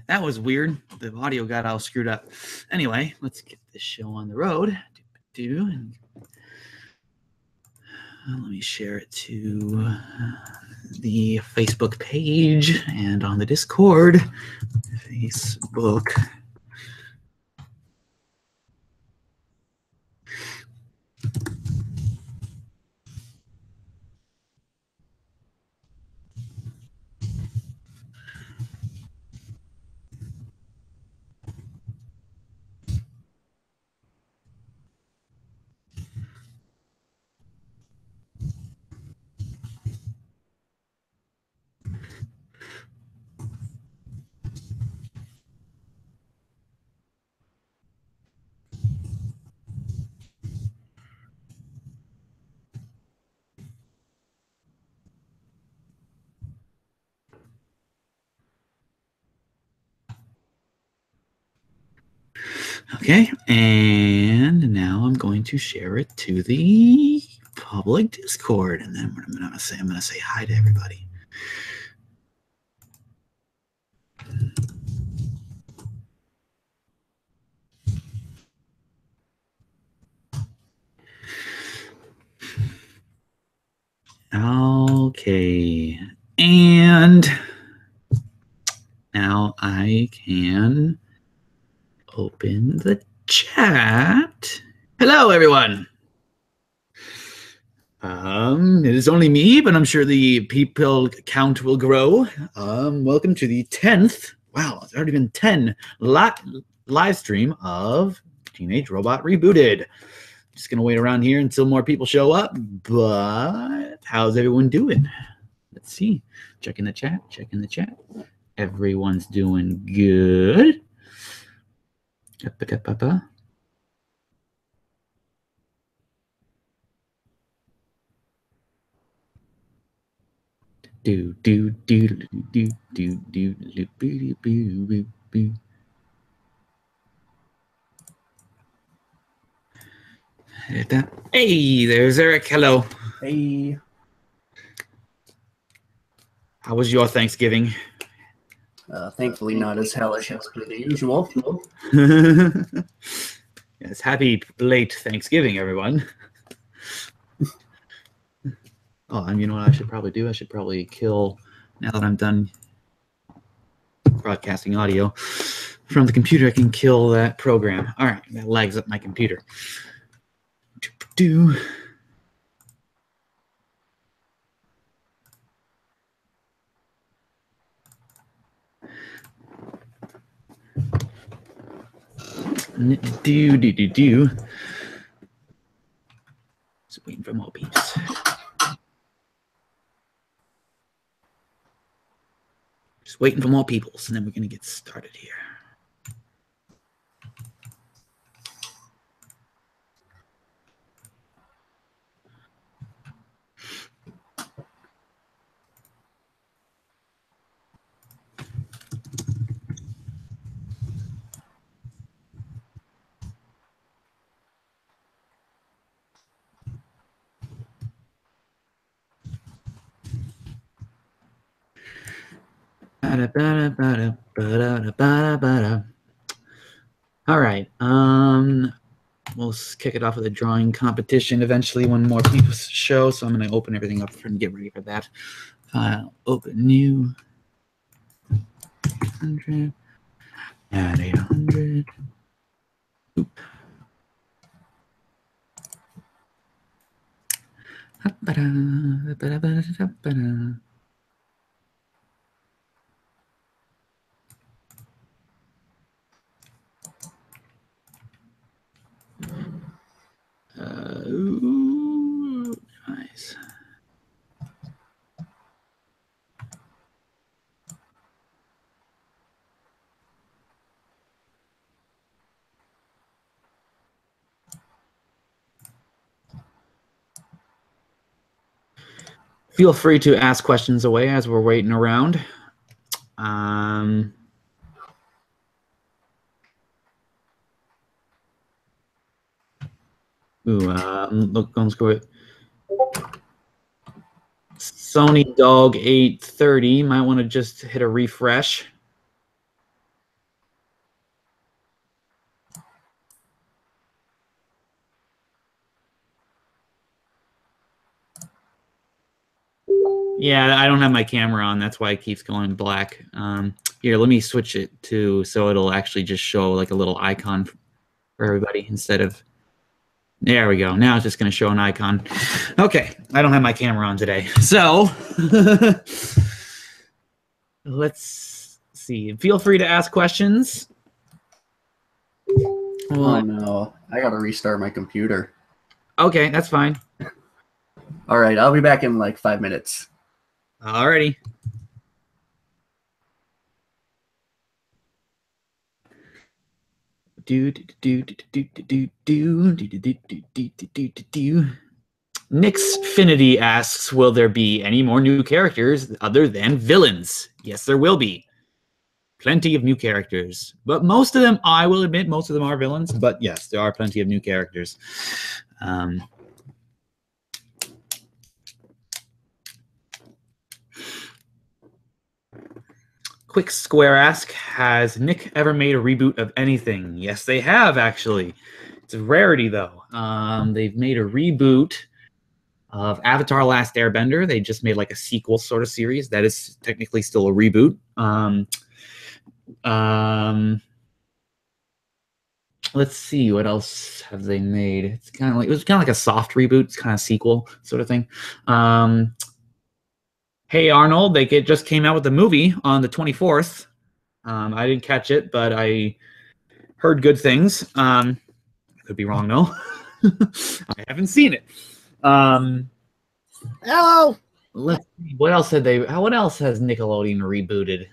That was weird. The audio got all screwed up. Anyway, let's get this show on the road. Let me share it to the Facebook page and on the Discord. Facebook. Okay, and now I'm going to share it to the public Discord, and then what I'm going to say hi to everybody. Okay, and now I can open the chat. Hello, everyone. It is only me, but I'm sure the people count will grow. Welcome to the 10th, wow, it's already been 10 live stream of Teenage Robot Rebooted. Just gonna wait around here until more people show up, but how's everyone doing? Let's see. Checking the chat. Everyone's doing good. Hey, there's Eric. Hello. Hey. How was your Thanksgiving? Thankfully not as hellish as per the usual. Yes, happy late Thanksgiving, everyone. Oh, and you know what I should probably do? I should probably kill, now that I'm done broadcasting audio from the computer, I can kill that program. All right, that lags up my computer. Do. Just waiting for more peeps. Just waiting for more peoples, and then we're gonna get started here. All right. We'll kick it off with a drawing competition eventually when more people show. So I'm going to open everything up and get ready for that. File, open new. 100. Add 800. Oop. Ooh, nice. Feel free to ask questions away as we're waiting around. Look, let's go. Sony Dog 830. Might want to just hit a refresh. Yeah, I don't have my camera on. That's why it keeps going black. Here, let me switch it to so it'll actually just show like a little icon for everybody instead of. There we go. Now it's just going to show an icon. Okay, I don't have my camera on today. So let's see. Feel free to ask questions. Oh, no. I got to restart my computer. Okay, that's fine. All right, I'll be back in like 5 minutes. Alrighty. Nixfinity asks, will there be any more new characters other than villains? Yes, there will be. Plenty of new characters. But most of them, I will admit, most of them are villains. But yes, there are plenty of new characters. Quick Square ask, has Nick ever made a reboot of anything? Yes, they have, actually. It's a rarity, though. They've made a reboot of Avatar Last Airbender. They just made like a sequel sort of series. That is technically still a reboot. Let's see, what else have they made? It's kind of like, it was kind of like a soft reboot. It's kind of sequel sort of thing. Hey Arnold, they just came out with the movie on the 24th. I didn't catch it, but I heard good things. I could be wrong, though. I haven't seen it. Hello. Let's see. What else had they? What else has Nickelodeon rebooted?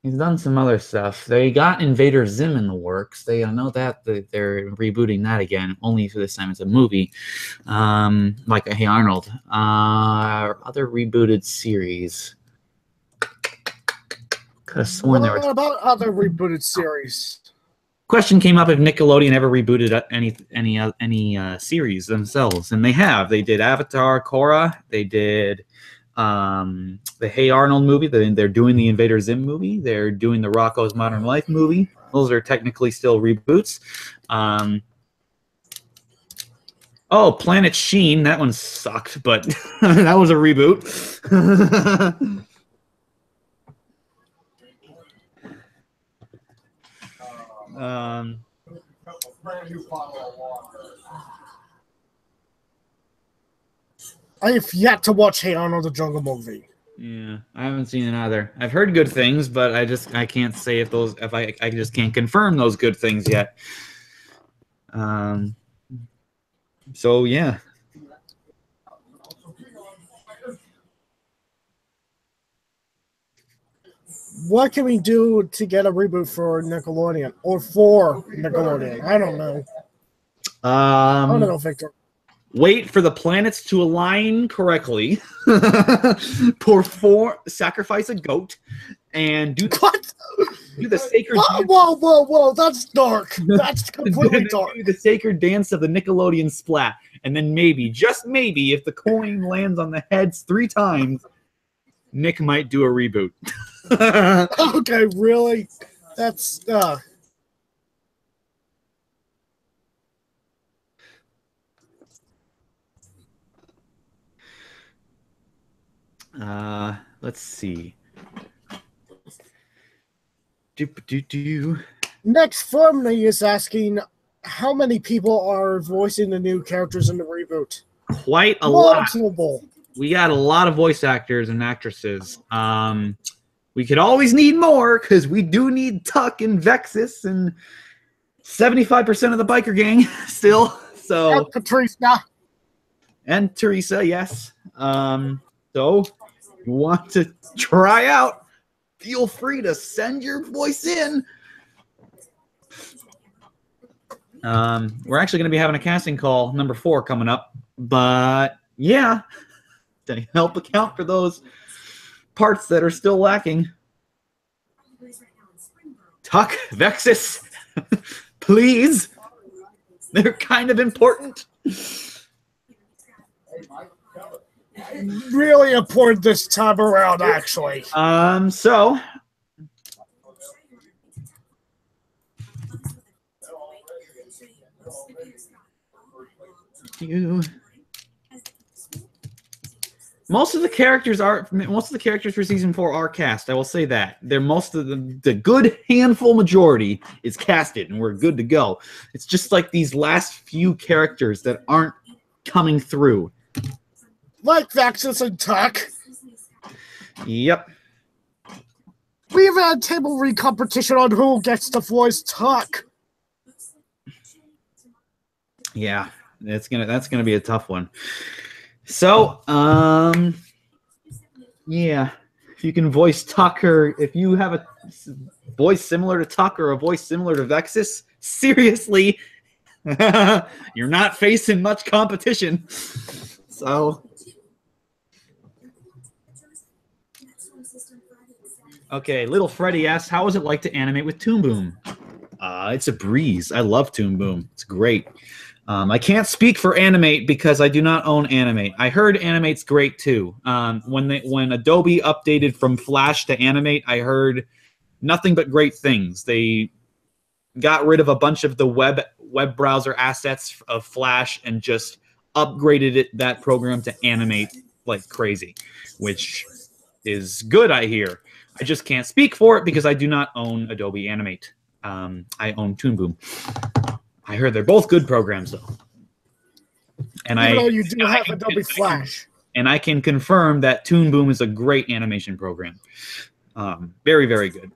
He's done some other stuff. They got Invader Zim in the works. I know that they're rebooting that again, only for this time it's a movie. Like Hey Arnold. Other rebooted series. Could have sworn there was. What about other rebooted series? Question came up if Nickelodeon ever rebooted any series themselves, and they have. They did Avatar, Korra. They did the Hey Arnold movie. They're doing the Invader Zim movie. They're doing the Rocko's Modern Life movie. Those are technically still reboots. Oh, Planet Sheen. That one sucked, but that was a reboot. I have yet to watch Hey Arnold the Jungle movie. Yeah, I haven't seen it either. I've heard good things, but I can't say if I just can't confirm those good things yet. So yeah. What can we do to get a reboot for Nickelodeon or for Nickelodeon? I don't know. I don't know, Victor. Wait for the planets to align correctly. Sacrifice a goat, and do the sacred. Whoa! That's dark. That's completely dark. Do the sacred dance of the Nickelodeon splat, and then maybe, just maybe, if the coin lands on the heads 3 times, Nick might do a reboot. Okay, really? That's let's see. Next Firmly is asking how many people are voicing the new characters in the reboot? Quite a lot. Multiple. We got a lot of voice actors and actresses. We could always need more because we do need Tuck and Vexus and 75% of the biker gang still. So And Patricia. And Teresa, yes. So you want to try out, feel free to send your voice in. We're actually going to be having a casting call, number 4, coming up. But yeah, to help account for those parts that are still lacking. Tuck, Vexus, please. They're kind of important. really important this time around, actually. So most of the characters for season 4 are cast. I will say that. They're most of the good handful majority is casted, and we're good to go. It's just like these last few characters that aren't coming through. Like Vexus and Tuck. Yep. We even had table read competition on who gets to voice Tuck. Yeah, that's gonna be a tough one. So, yeah, if you can voice Tucker, if you have a voice similar to Tuck or a voice similar to Vexus, seriously, you're not facing much competition. So, okay, Little Freddy asks, how is it like to animate with Toon Boom? It's a breeze. I love Toon Boom. It's great. I can't speak for Animate because I do not own Animate. I heard Animate's great too. When Adobe updated from Flash to Animate, I heard nothing but great things. They got rid of a bunch of the web browser assets of Flash and just upgraded that program to Animate like crazy, which is good, I hear. I just can't speak for it because I do not own Adobe Animate. I own Toon Boom. I heard they're both good programs, though. And Even though you do have Adobe Flash. And I can confirm that Toon Boom is a great animation program. Very, very good.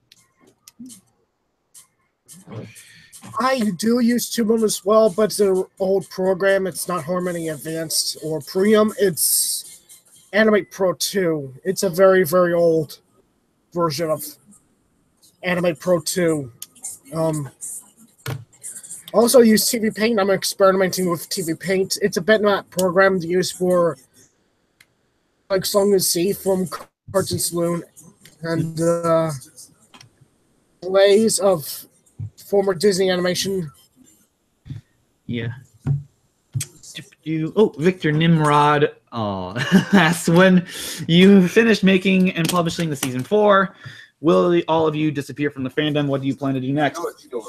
I do use Toon Boom as well, but it's an old program. It's not Harmony Advanced or Premium. It's Animate Pro 2. It's a very, very old version of Animate Pro 2. Also use TV Paint. I'm experimenting with TV Paint. It's a bitmap program to use for like Song and Sea from Cartoon Saloon and plays of former Disney animation. Yeah. Oh, Victor Nimrod asks, when you finish making and publishing the season 4, will all of you disappear from the fandom? What do you plan to do next?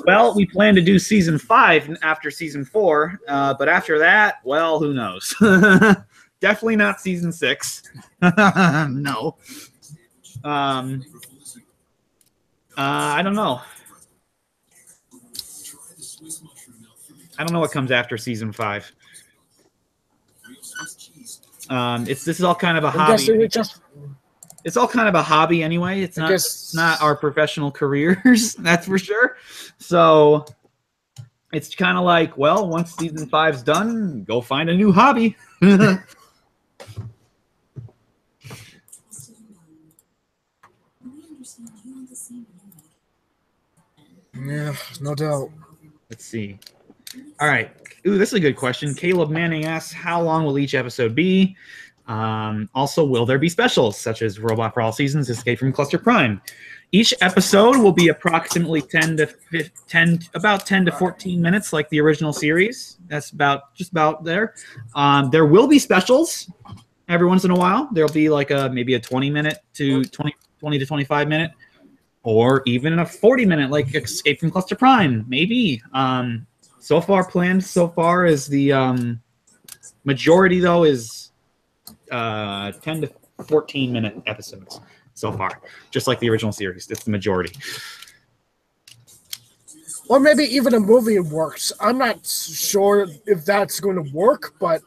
Well, we plan to do season 5 after season 4, but after that, well, who knows? Definitely not season 6. No. I don't know. I don't know what comes after season 5. This is all kind of a hobby. It's all kind of a hobby anyway. It's not our professional careers, that's for sure. So it's kind of like, well, once season 5's done, go find a new hobby. Yeah, no doubt. Let's see. All right. Ooh, this is a good question. Caleb Manning asks, how long will each episode be? Also, will there be specials, such as Robot for All Seasons, Escape from Cluster Prime? Each episode will be approximately 10 to 14 minutes, like the original series. That's just about there. There will be specials every once in a while. There'll be like maybe a 20 to 25 minute, or even a 40-minute, like Escape from Cluster Prime, maybe. So far is the majority, though, is 10 to 14-minute episodes so far, just like the original series. It's the majority. Or maybe even a movie works. I'm not sure if that's going to work, but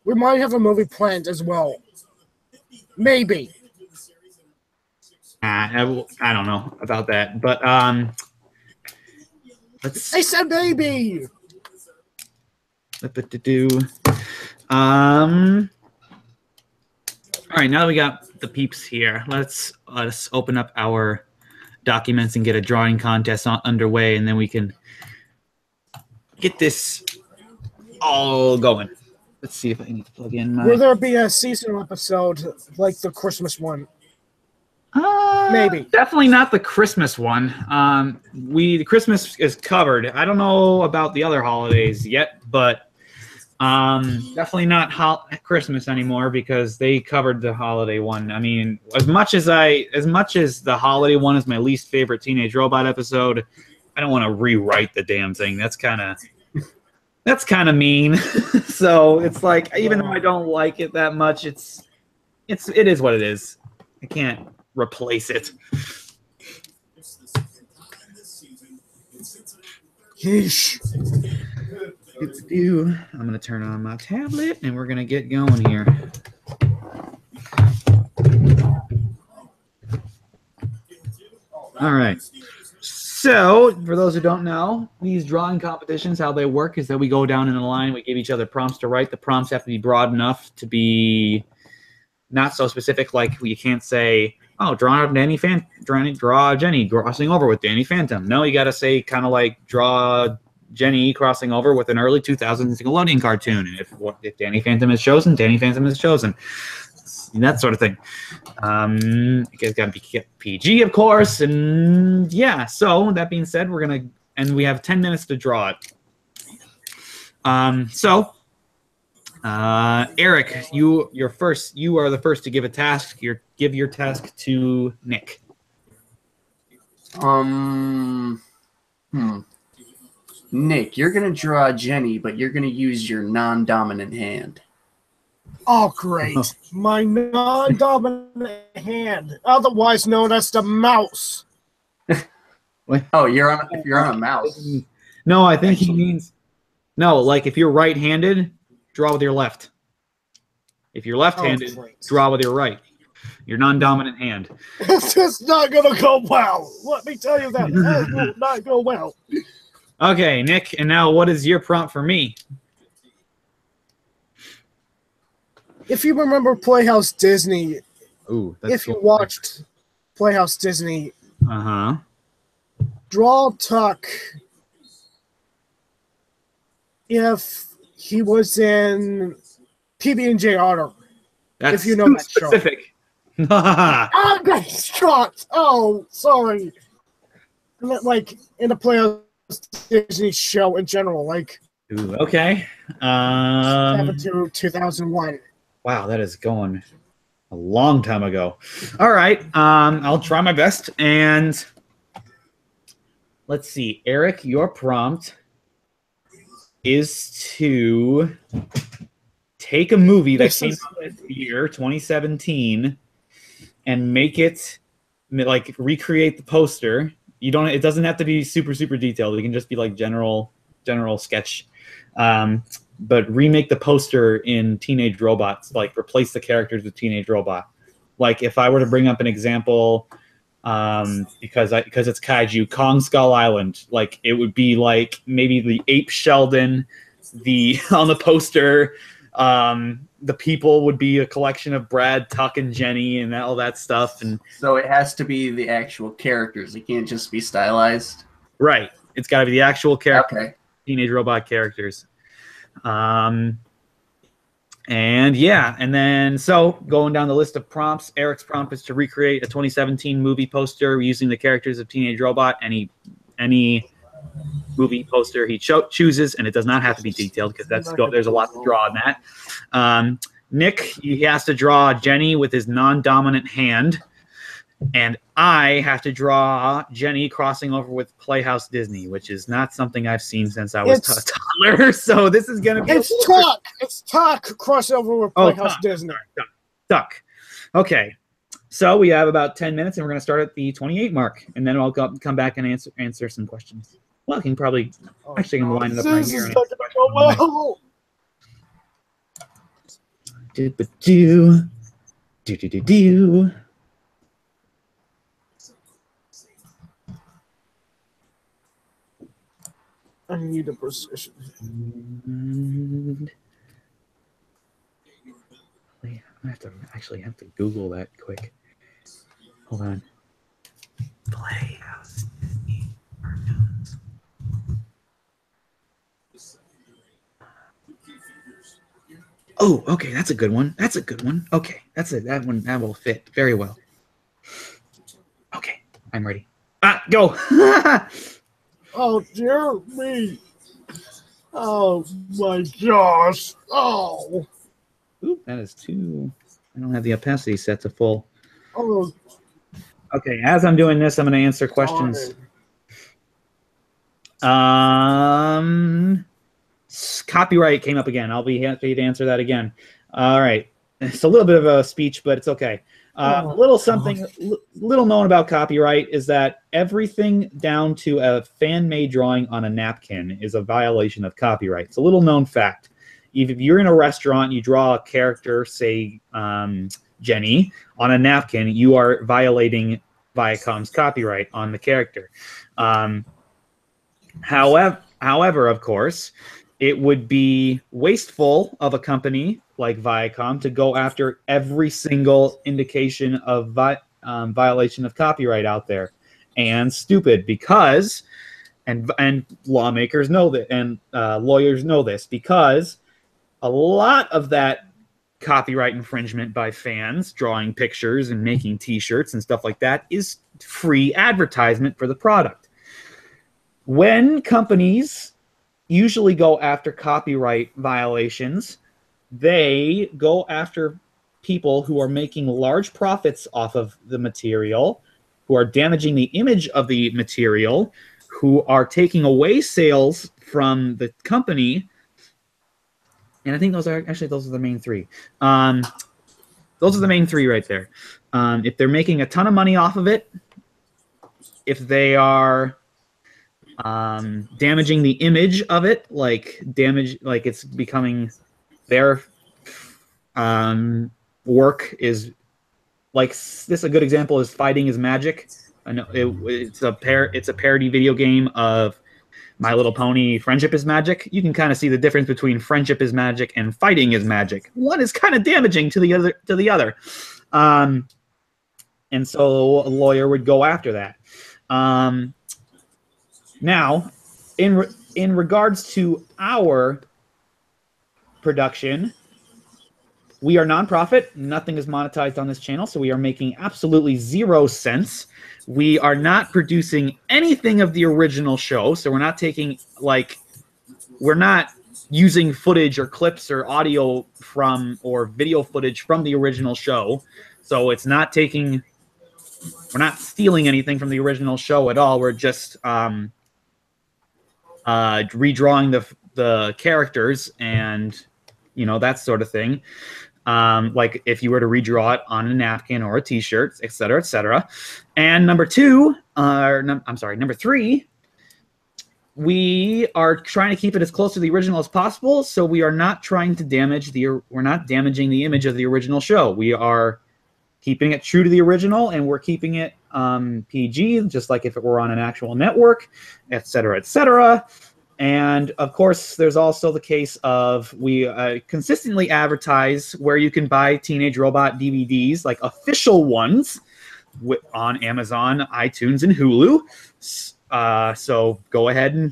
we might have a movie planned as well. Maybe. I don't know about that, but I said maybe. All right, now that we got the peeps here, let's open up our documents and get a drawing contest underway, and then we can get this all going. Let's see if I need to plug in my... Will there be a seasonal episode like the Christmas one? Maybe. Definitely not the Christmas one. The Christmas is covered. I don't know about the other holidays yet, but Definitely not Christmas anymore because they covered the holiday one. I mean, as much as the holiday one is my least favorite Teenage Robot episode, I don't want to rewrite the damn thing. That's kind of mean. So it's like, even though I don't like it that much, it is what it is. I can't replace it. Yeesh. I'm going to turn on my tablet and we're going to get going here. All right. So, for those who don't know, these drawing competitions, how they work is that we go down in a line, we give each other prompts to write. The prompts have to be broad enough to be not so specific, like you can't say, oh, draw Jenny crossing over with Danny Phantom. No, you got to say kind of like draw Jenny crossing over with an early 2000s Nickelodeon cartoon. And if Danny Phantom is chosen, Danny Phantom is chosen. That sort of thing. You guys got to be PG, of course. And yeah, so that being said, we have 10 minutes to draw it. Eric, you're first. You are the first to give a task. Give your task to Nick. Nick, you're gonna draw Jenny, but you're gonna use your non-dominant hand. Oh, great. My non-dominant hand, otherwise known as the mouse. Oh, you're on a mouse. No, I think he means no. Like if you're right-handed, draw with your left. If you're left-handed, draw with your right. Your non-dominant hand. It's just not gonna go well. Let me tell you that. It will not go well. Okay, Nick, and now what is your prompt for me? If you remember Playhouse Disney, if you watched Playhouse Disney, draw Tuck if he was in PB&J Auto. That's if you know that specific. I'm getting shot. Oh, sorry. I meant like in the Playhouse Disney show in general, like. Ooh, okay. 7 to 2001. Wow, that is going a long time ago. All right, I'll try my best. And let's see, Eric, your prompt is to take a movie that came out this year, 2017, and make it like recreate the poster. It doesn't have to be super detailed. It can just be like general sketch. But remake the poster in Teenage Robots, like replace the characters with Teenage Robot. Like if I were to bring up an example, because it's kaiju, Kong Skull Island, like it would be like maybe the ape Sheldon, on the poster, the people would be a collection of Brad, Tuck, and Jenny, and all that stuff. And so it has to be the actual characters. It can't just be stylized. Right. It's got to be the actual character. Okay. Teenage Robot characters. And yeah, and then so going down the list of prompts, Eric's prompt is to recreate a 2017 movie poster using the characters of Teenage Robot. Any movie poster he chooses, and it does not have to be detailed because there's a lot to draw on that. Nick, he has to draw Jenny with his non-dominant hand, and I have to draw Jenny crossing over with Playhouse Disney, which is not something I've seen since I was a toddler. So this is going to be... It's Tuck crossover with Playhouse Disney. Tuck. Okay. So we have about 10 minutes, and we're going to start at the 28 mark, and then I'll come back and answer some questions. Well, I can probably... Actually, I'm lining up right here. Do. I need a precision. I have to Google that quick. Hold on. Playhouse Disney cartoons. Oh, okay, that's a good one. Okay, that will fit very well. Okay, I'm ready. Go. Oh, dear me. Oh my gosh. Oh. Oop, that is too. I don't have the opacity set to full. Oh. Okay, as I'm doing this, I'm going to answer questions. Copyright came up again. I'll be happy to answer that again. All right. It's a little bit of a speech, but it's okay. Little known about copyright is that everything down to a fan-made drawing on a napkin is a violation of copyright. It's a little known fact. If you're in a restaurant, you draw a character, say Jenny, on a napkin, you are violating Viacom's copyright on the character. However, of course, it would be wasteful of a company like Viacom to go after every single indication of violation of copyright out there, and stupid because, and lawmakers know that, and lawyers know this, because a lot of that copyright infringement by fans drawing pictures and making T-shirts and stuff like that is free advertisement for the product. When companies usually go after copyright violations, they go after people who are making large profits off of the material, who are damaging the image of the material, who are taking away sales from the company. And I think those are the main three. Those are the main three right there. If they're making a ton of money off of it, if they are damaging the image of it, like it's becoming their work is like this. A good example is Fighting is Magic. I know it's a parody video game of My Little Pony Friendship is Magic. You can kind of see the difference between Friendship is Magic and Fighting is Magic. One is kind of damaging to the other. And so a lawyer would go after that. Now, in regards to our production, we are nonprofit. Nothing is monetized on this channel, so we are making absolutely 0 cents. We are not producing anything of the original show, so we're not taking, we're not using footage or clips or audio from or video footage from the original show. So it's not taking, we're not stealing anything from the original show at all. We're just redrawing the characters and, that sort of thing. Like if you were to redraw it on a napkin or a T-shirt, et cetera, et cetera. And number three, we are trying to keep it as close to the original as possible. So we are not trying to we're not damaging the image of the original show. We are keeping it true to the original, and we're keeping it PG, just like if it were on an actual network, et cetera, et cetera. And of course, there's also the case of we consistently advertise where you can buy Teenage Robot DVDs, like official ones, on Amazon, iTunes, and Hulu. So go ahead and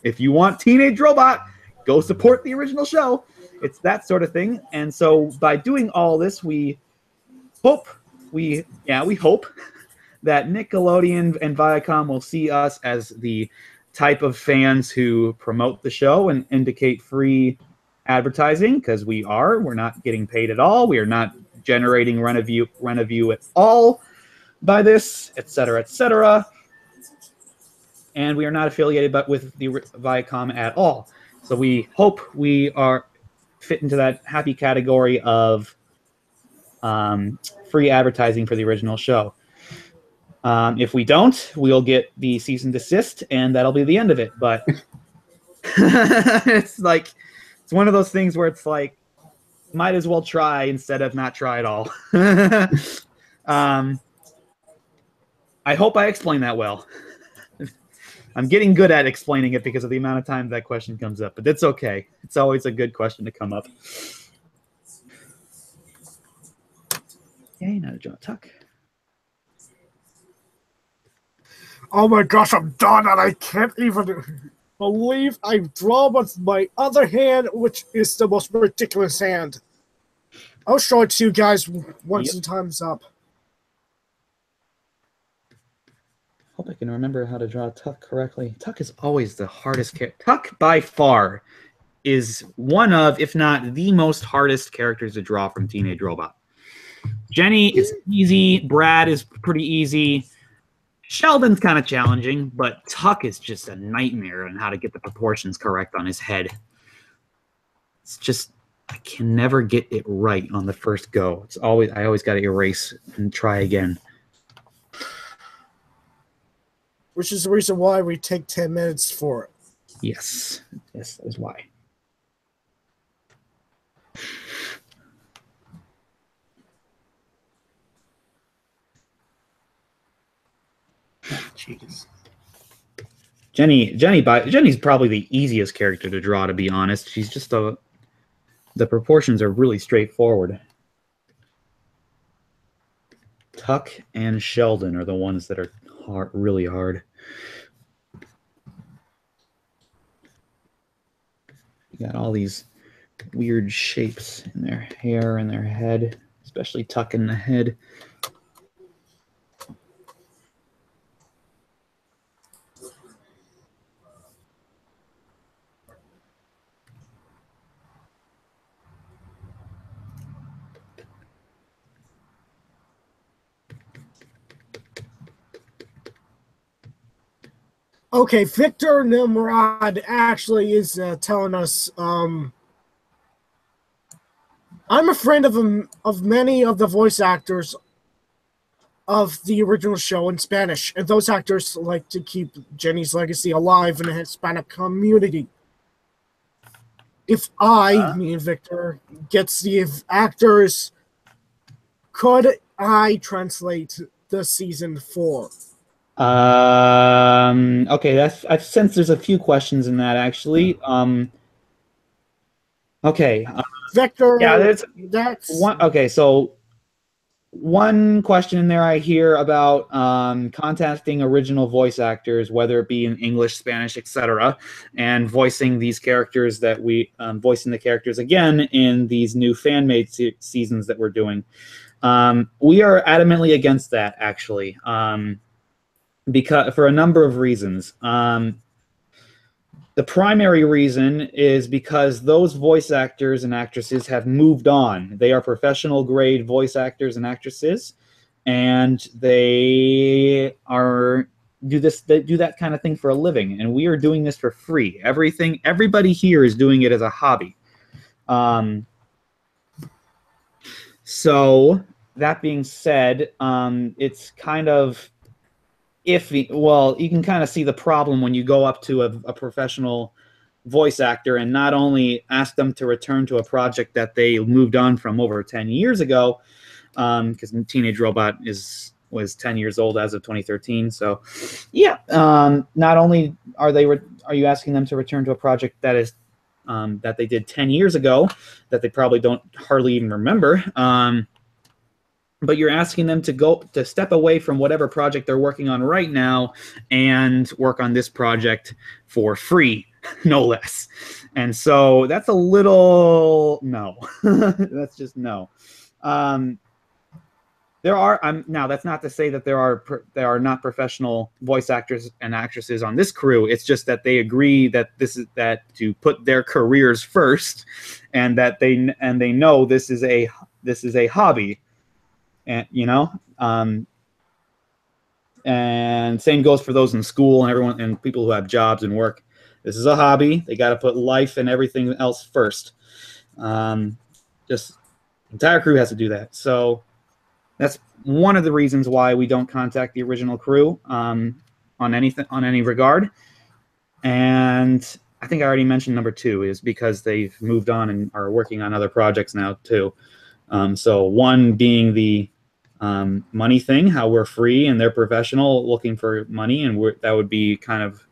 if you want Teenage Robot, go support the original show. It's that sort of thing. And so by doing all this, we hope that Nickelodeon and Viacom will see us as the type of fans who promote the show and indicate free advertising, because we're not getting paid at all. We are not generating rent of view at all by this, et cetera, et cetera. And we are not affiliated with the Viacom at all. So we hope we are fit into that happy category of free advertising for the original show. If we don't, we'll get the cease and desist, and that'll be the end of it. But it's one of those things where it's like, might as well try instead of not try at all. I hope I explained that well. I'm getting good at explaining it because of the amount of time that question comes up, but that's okay. It's always a good question to come up. Yay, not a jaw tuck. Oh my gosh, I'm done, and I can't even believe I draw with my other hand, which is the most ridiculous hand. I'll show it to you guys once the time's up. hope I can remember how to draw Tuck correctly. Tuck is always the hardest character. Tuck, by far, is one of, if not the most hardest characters to draw from Teenage Robot. Jenny is easy. Brad is pretty easy. Sheldon's kind of challenging, but Tuck is just a nightmare on how to get the proportions correct on his head. It's just, I can never get it right on the first go. It's always, I always got to erase and try again. Which is the reason why we take 10 minutes for it. Yes, yes, that is why. Jeez. Jenny's probably the easiest character to draw, to be honest. She's just the proportions are really straightforward. Tuck and Sheldon are the ones that are hard, really hard. You got all these weird shapes in their hair and their head, especially Tuck in the head. Okay, Victor Nimrod actually is telling us, I'm a friend of many of the voice actors of the original show in Spanish, and those actors like to keep Jenny's legacy alive in the Hispanic community. If me and Victor, gets the actors, could I translate the season 4? Okay, I've sensed there's a few questions in that actually. Okay. Victor, yeah, that's one. Okay, so one question in there I hear about contacting original voice actors, whether it be in English, Spanish, etc., and voicing these characters that we voicing the characters again in these new fan-made seasons that we're doing. We are adamantly against that, actually. Because for a number of reasons. The primary reason is because those voice actors and actresses have moved on. They are professional grade voice actors and actresses, and they do that kind of thing for a living, and we are doing this for free. Everybody here is doing it as a hobby. So that being said, it's kind of iffy. Well, you can kind of see the problem when you go up to a professional voice actor and not only ask them to return to a project that they moved on from over 10 years ago, because Teenage Robot was 10 years old as of 2013. So, yeah, not only are you asking them to return to a project that is that they did 10 years ago, that they probably don't hardly even remember. But you're asking them to step away from whatever project they're working on right now and work on this project for free, no less. And so that's a little no. That's just no. There are now. That's not to say that there are not professional voice actors and actresses on this crew. It's just that they agree that to put their careers first, and that they know this is a hobby. And and same goes for those in school and everyone and people who have jobs and work. This is a hobby. They got to put life and everything else first. Just the entire crew has to do that. So that's one of the reasons why we don't contact the original crew on any regard. And I think I already mentioned number 2 is because they've moved on and are working on other projects now too. So one being the money thing, how we're free and they're professional looking for money, and that would be kind of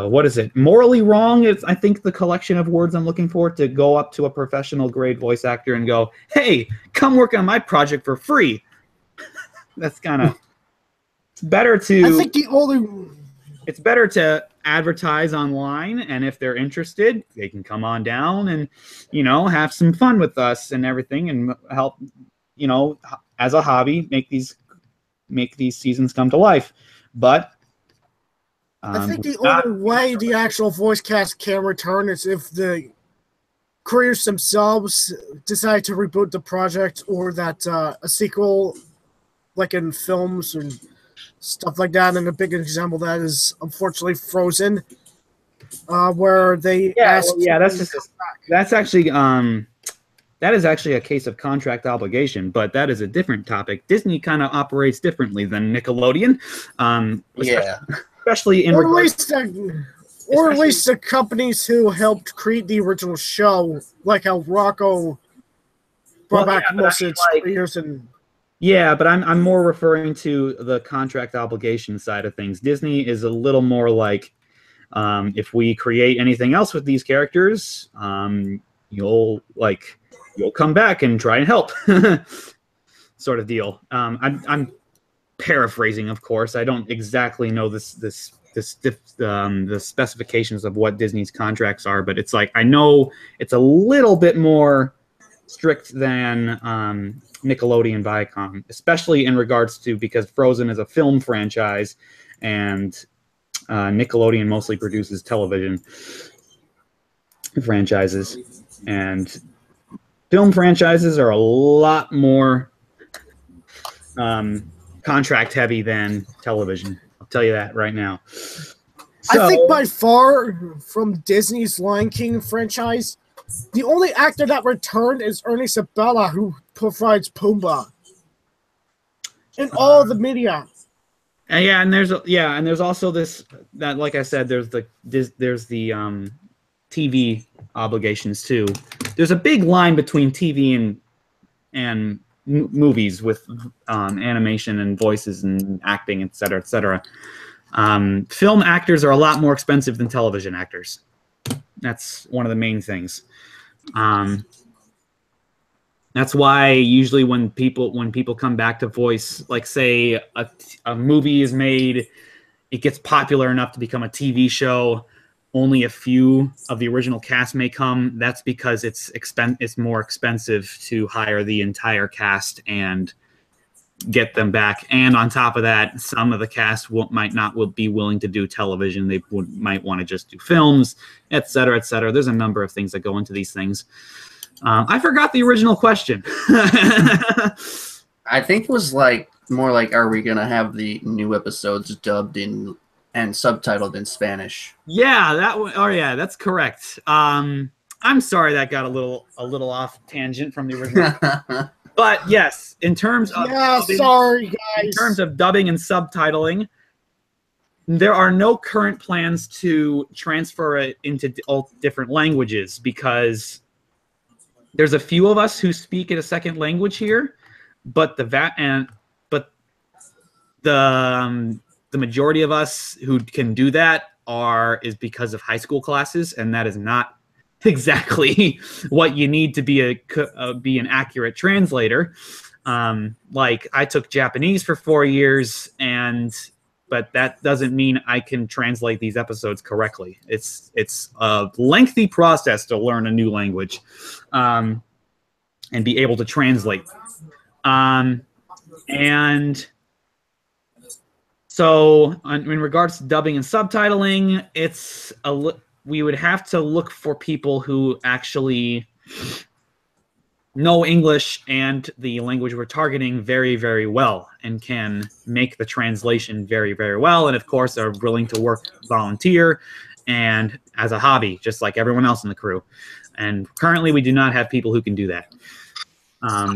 what is it? Morally wrong is, I think, the collection of words I'm looking for, to go up to a professional grade voice actor and go, hey, come work on my project for free. That's kind of, it's better to, I think it's better to advertise online, and if they're interested, they can come on down and, have some fun with us and everything, and help, as a hobby, make these make these seasons come to life. But I think the only way the actual voice cast can return is if the creators themselves decide to reboot the project, or that a sequel, like in films and stuff like that. And a big example of that is unfortunately Frozen, where they asked. That's actually that is actually a case of contract obligation, but that is a different topic. Disney kind of operates differently than Nickelodeon, especially in regards, or at least the companies who helped create the original show, like how Rocco brought back most of its creators and. Yeah, but I'm more referring to the contract obligation side of things. Disney is a little more like, if we create anything else with these characters, you'll come back and try and help, sort of deal. I'm paraphrasing, of course. I don't exactly know the specifications of what Disney's contracts are, but it's like I know it's a little bit more strict than Nickelodeon Viacom, especially in regards to, because Frozen is a film franchise and Nickelodeon mostly produces television franchises, and film franchises are a lot more contract heavy than television. I'll tell you that right now. I think by far from Disney's Lion King franchise, the only actor that returned is Ernie Sabella, who provides Pumbaa in all the media. And there's also this, that, like I said, there's the TV obligations too. There's a big line between TV and movies with animation and voices and acting, et cetera, et cetera. Film actors are a lot more expensive than television actors. That's one of the main things. That's why usually when people come back to voice, like say a movie is made, it gets popular enough to become a TV show, only a few of the original cast may come. That's because it's more expensive to hire the entire cast and get them back. And on top of that, some of the cast might not be willing to do television. They might want to just do films, et cetera, et cetera. There's a number of things that go into these things. I forgot the original question. I think it was more like, are we gonna have the new episodes dubbed in and subtitled in Spanish? Yeah, that one. Oh yeah, that's correct. I'm sorry that got a little off tangent from the original. But yes, in terms of sorry guys. In terms of dubbing and subtitling, there are no current plans to transfer it into all different languages, because there's a few of us who speak in a second language here, but the majority of us who can do that is because of high school classes, and that is not exactly what you need to be an accurate translator. Like I took Japanese for 4 years, but that doesn't mean I can translate these episodes correctly. It's a lengthy process to learn a new language, and be able to translate. And so in regards to dubbing and subtitling, we would have to look for people who actually know English and the language we're targeting very, very well, and can make the translation very, very well, and of course are willing to work volunteer and as a hobby, just like everyone else in the crew. And currently we do not have people who can do that.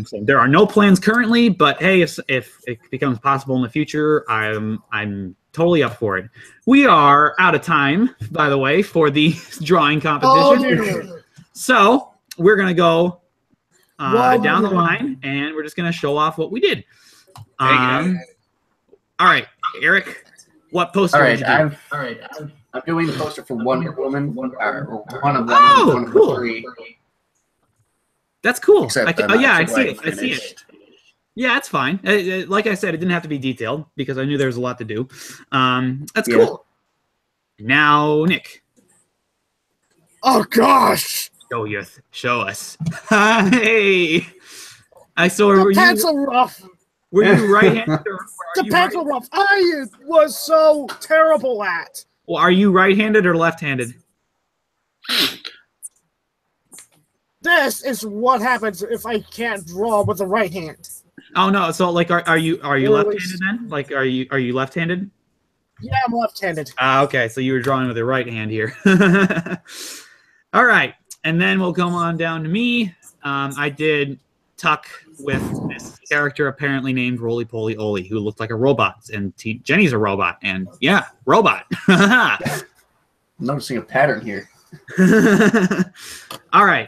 So there are no plans currently, but hey, if it becomes possible in the future, I'm totally up for it. We are out of time, by the way, for the drawing competition. So we're gonna go down the line, and we're just gonna show off what we did. All right, Eric, what poster did you do? I'm doing the poster for Wonder Woman, one of them, one of cool. the three. That's cool. I see it. Yeah, it's fine. Like I said, it didn't have to be detailed because I knew there was a lot to do. That's cool. Now, Nick. Oh gosh! Show us. Hey, I saw the pencil rough. Were you right-handed or The paper rough. I was so terrible at. Well, are you right-handed or left-handed? This is what happens if I can't draw with the right hand. Oh no! So like, are you Or at left-handed least- then? Like, are you left-handed? Yeah, I'm left-handed. Okay, so you were drawing with your right hand here. All right, and then we'll come on down to me. I did Tuck with this character apparently named Roly Poly Oly, who looked like a robot, and Jenny's a robot, and yeah, robot. Noticing a pattern here. All right.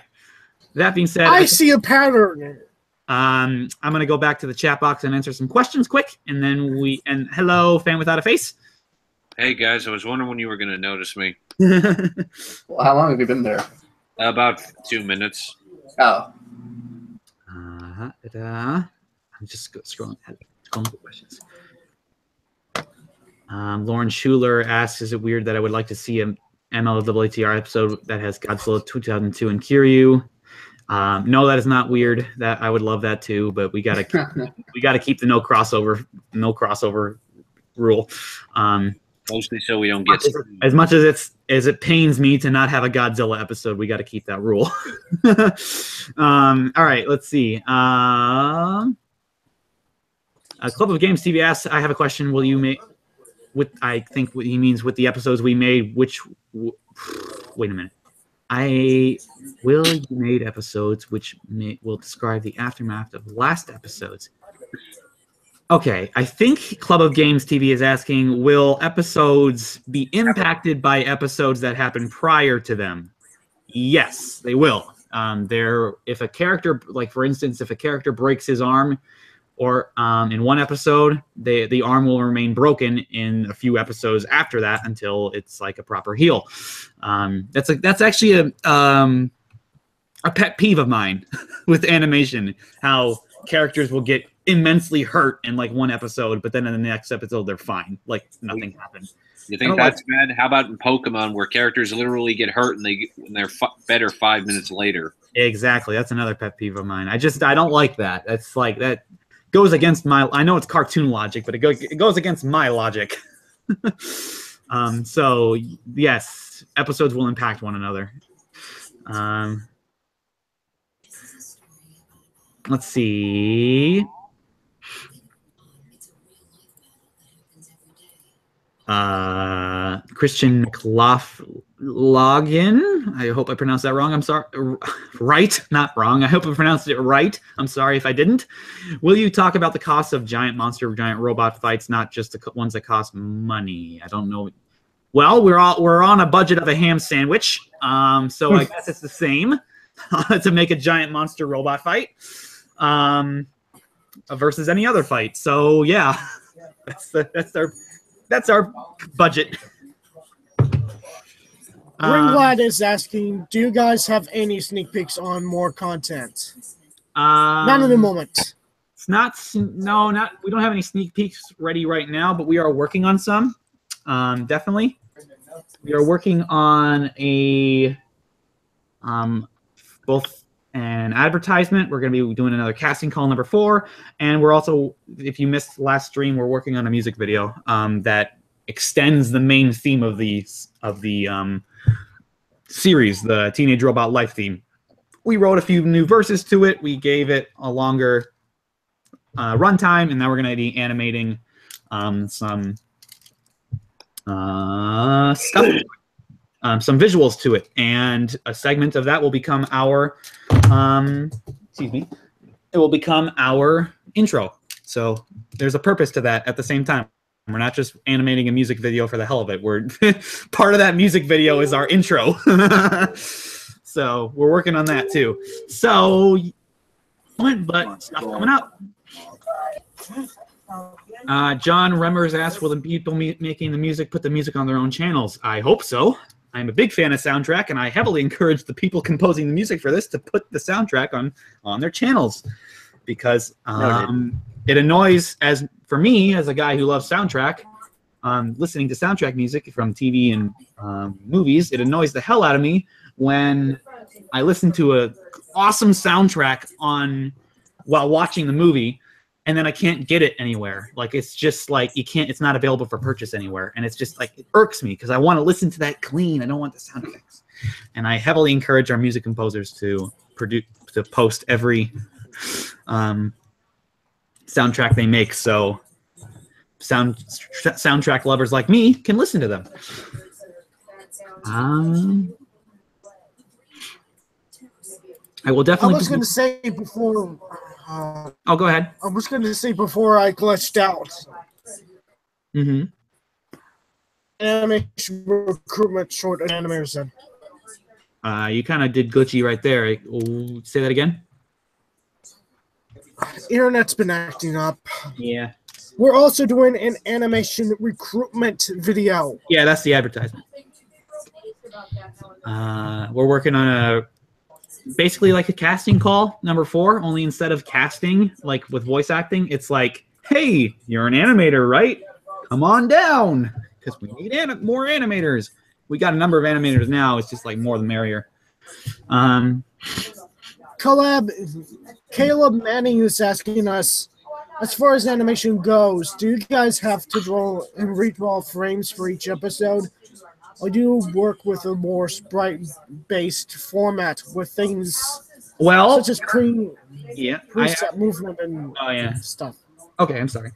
That being said, I see a pattern. I'm gonna go back to the chat box and answer some questions quick, and then hello, fan without a face. Hey guys, I was wondering when you were gonna notice me. Well, how long have you been there? About 2 minutes. Oh. I'm just scrolling through questions. Lauren Schuler asks, "Is it weird that I would like to see an MLaaTR episode that has Godzilla 2002 and Kiryu?" No, that is not weird. That I would love that too, but we gotta keep the no crossover rule. Mostly so we don't get as much as it pains me to not have a Godzilla episode, we got to keep that rule. All right, let's see. A Club of Games TV asks, "I have a question. Will you make I think what he means with the episodes we made? Wait a minute. Will you made episodes which will describe the aftermath of last episodes?" Okay, I think Club of Games TV is asking, will episodes be impacted by episodes that happened prior to them? Yes, they will. If a character, like for instance, if a character breaks his arm, or in one episode, the arm will remain broken in a few episodes after that until it's like a proper heal. That's actually a pet peeve of mine with animation, how characters will get immensely hurt in like one episode, but then in the next episode they're fine, like nothing happened. You think that's bad? How about in Pokemon, where characters literally get hurt and they're better 5 minutes later? Exactly, that's another pet peeve of mine. I don't like that. That's like that goes against my. I know it's cartoon logic, but it goes against my logic. So yes, episodes will impact one another. Let's see. Christian McLaughlin. I hope I pronounced that wrong. I'm sorry. Right, not wrong. I hope I pronounced it right. I'm sorry if I didn't. Will you talk about the cost of giant monster, giant robot fights, not just the ones that cost money? I don't know. Well, we're on a budget of a ham sandwich, so I guess it's the same to make a giant monster robot fight versus any other fight. So yeah, that's our budget. Ringglad is asking, do you guys have any sneak peeks on more content? Not in the moment. It's not. We don't have any sneak peeks ready right now, but we are working on some. Definitely, we are working on both an advertisement. We're going to be doing another casting call number 4, and we're also, if you missed last stream, we're working on a music video that extends the main theme of the series, the Teenage Robot Life theme. We wrote a few new verses to it. We gave it a longer runtime, and now we're going to be animating some stuff. Some visuals to it, and a segment of that will become our it will become our intro. So there's a purpose to that at the same time. We're not just animating a music video for the hell of it. We're part of that music video is our intro. So we're working on that too. So but stuff coming up. John Remmers asked, will the people making the music put the music on their own channels? I hope so. I'm a big fan of soundtrack, and I heavily encourage the people composing the music for this to put the soundtrack on their channels, because it annoys, for me as a guy who loves soundtrack, listening to soundtrack music from TV and movies, it annoys the hell out of me when I listen to an awesome soundtrack while watching the movie, and then I can't get it anywhere. Like, it's just like you can't. It's not available for purchase anywhere, and it's just like it irks me because I want to listen to that clean. I don't want the sound effects, and I heavily encourage our music composers to post every soundtrack they make, so soundtrack lovers like me can listen to them. I will definitely. I was going to say before. Oh, go ahead. I was going to say before I glitched out. Mm-hmm. Animation recruitment short animators said. You kind of did glitchy right there. Say that again. Internet's been acting up. Yeah. We're also doing an animation recruitment video. Yeah, that's the advertisement. We're working on basically like a casting call, number 4, only instead of casting, like with voice acting, it's like, hey, you're an animator, right? Come on down, because we need more animators. We got a number of animators now. It's just like more the merrier. Caleb Manning is asking us, as far as animation goes, do you guys have to draw and redraw frames for each episode? Or do you work with a more sprite-based format with things such as preset movement and stuff? Okay, I'm sorry.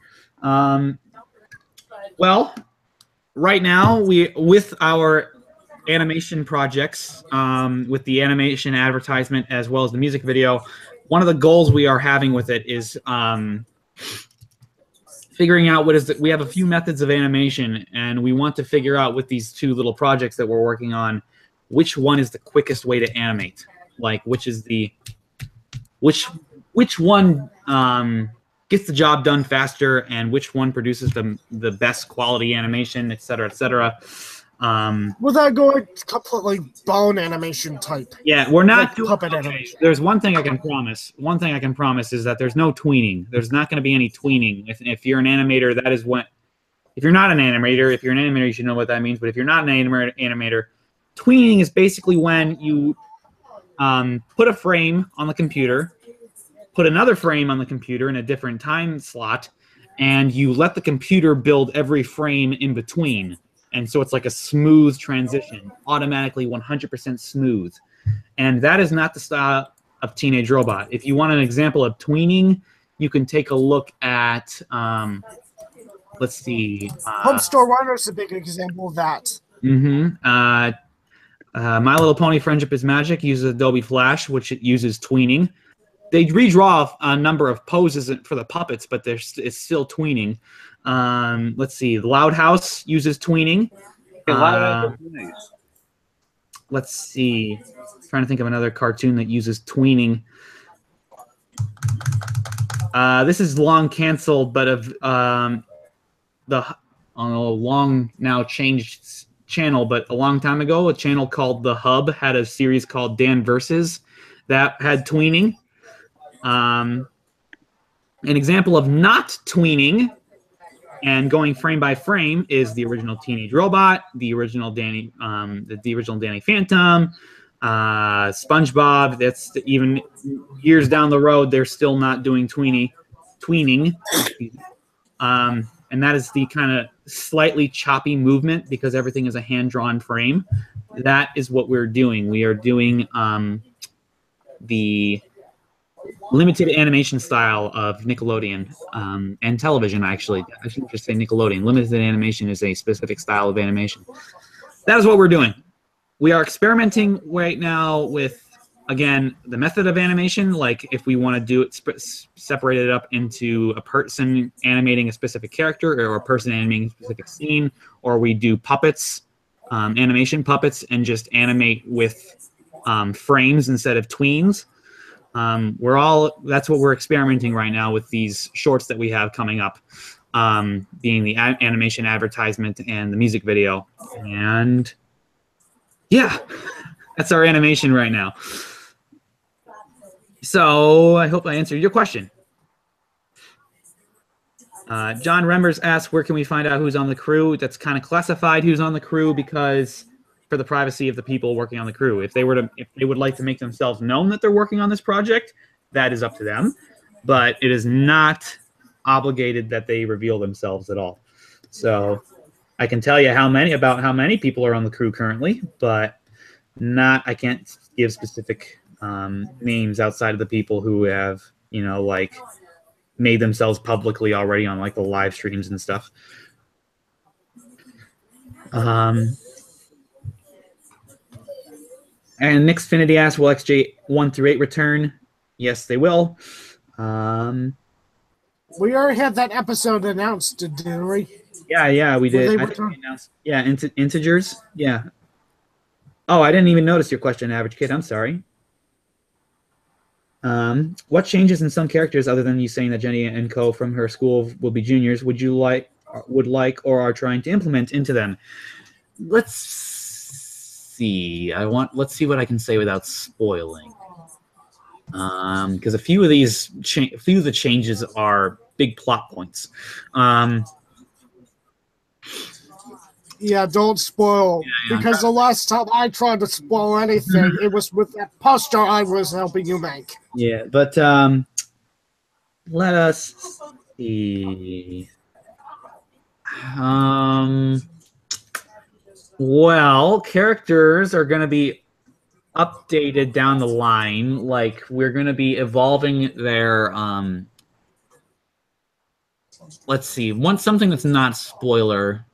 Well, right now, with our animation projects, with the animation advertisement as well as the music video, one of the goals we are having with it is figuring out we have a few methods of animation, and we want to figure out with these 2 little projects that we're working on, which one is the quickest way to animate. Like, which one gets the job done faster, and which one produces the best quality animation, et cetera, et cetera. Without going completely bone animation type. Yeah, we're not doing puppet animation. There's one thing I can promise. One thing I can promise is that there's no tweening. There's not going to be any tweening. If you're an animator, that is what. If you're not an animator, you should know what that means. But if you're not an animator, tweening is basically when you put a frame on the computer, put another frame on the computer in a different time slot, and you let the computer build every frame in between. And so it's like a smooth transition, automatically 100% smooth. And that is not the style of Teenage Robot. If you want an example of tweening, you can take a look at, let's see. Homestar Runner is a big example of that. Mm-hmm. My Little Pony Friendship is Magic uses Adobe Flash, which it uses tweening. They redraw a number of poses for the puppets, but it's still tweening. Let's see. Loud House uses tweening. Let's see. I'm trying to think of another cartoon that uses tweening. This is long canceled, but on a long now changed channel, but a long time ago, a channel called The Hub had a series called Dan Versus that had tweening. An example of not tweening and going frame by frame is the original Teenage Robot, the original Danny Phantom, SpongeBob. That's even years down the road, they're still not doing tweening. And that is the kind of slightly choppy movement because everything is a hand-drawn frame. That is what we're doing. We are doing the limited animation style of Nickelodeon and television, actually. I shouldn't just say Nickelodeon. Limited animation is a specific style of animation. That is what we're doing. We are experimenting right now with, again, the method of animation, like if we want to do it, separate it up into a person animating a specific character or a person animating a specific scene, or we do puppets, animation puppets, and just animate with frames instead of tweens. That's what we're experimenting right now with these shorts that we have coming up, being the animation advertisement and the music video. And yeah, that's our animation right now. So I hope I answered your question. John Rembers asks, where can we find out who's on the crew? That's kind of classified who's on the crew because for the privacy of the people working on the crew. If they would like to make themselves known that they're working on this project, that is up to them. But it is not obligated that they reveal themselves at all. So I can tell you how many people are on the crew currently, but I can't give specific names outside of the people who have, like made themselves publicly already on like the live streams and stuff. And Nixfinity asks, will XJ 1 through 8 return? Yes, they will. We already had that episode announced, didn't we? Yeah, we did. I think we announced, integers. Yeah. Oh, I didn't even notice your question, Average Kid. I'm sorry. What changes in some characters, other than you saying that Jenny and co from her school will be juniors, would like or are trying to implement into them? Let's see. Let's see what I can say without spoiling. Because a few of the changes are big plot points. Yeah, don't spoil. Yeah. Because the last time I tried to spoil anything, it was with that poster I was helping you make. Yeah, but let us see. Well, characters are going to be updated down the line. Like, we're going to be evolving their let's see. Something that's not spoiler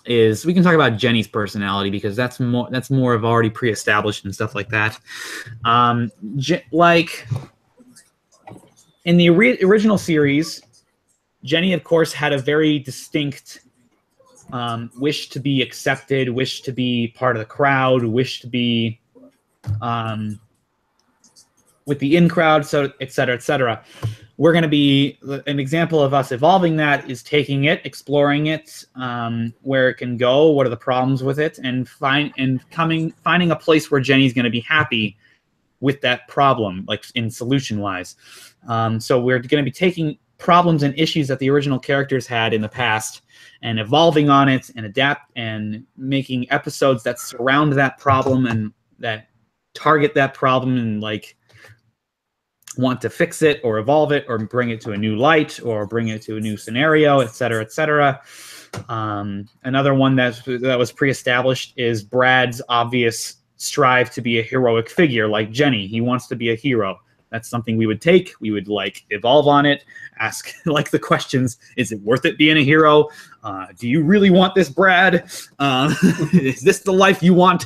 is we can talk about Jenny's personality, because that's more of already pre-established and stuff like that. Like in the original series, Jenny, of course, had a very distinct wish to be accepted, wish to be part of the crowd, wish to be with the in crowd, so et cetera, et cetera. We're going to be an example of us evolving that is taking it, exploring it, where it can go, what are the problems with it, and finding a place where Jenny's going to be happy with that problem, like in solution-wise. So we're going to be taking problems and issues that the original characters had in the past and evolving on it and adapt and making episodes that surround that problem and that target that problem and like want to fix it or evolve it or bring it to a new light or bring it to a new scenario, et cetera, et cetera. Another one that was pre-established is Brad's obvious strive to be a heroic figure like Jenny. He wants to be a hero. That's something we would take. We would like evolve on it, ask like the questions, is it worth it being a hero? Do you really want this, Brad? Is this the life you want?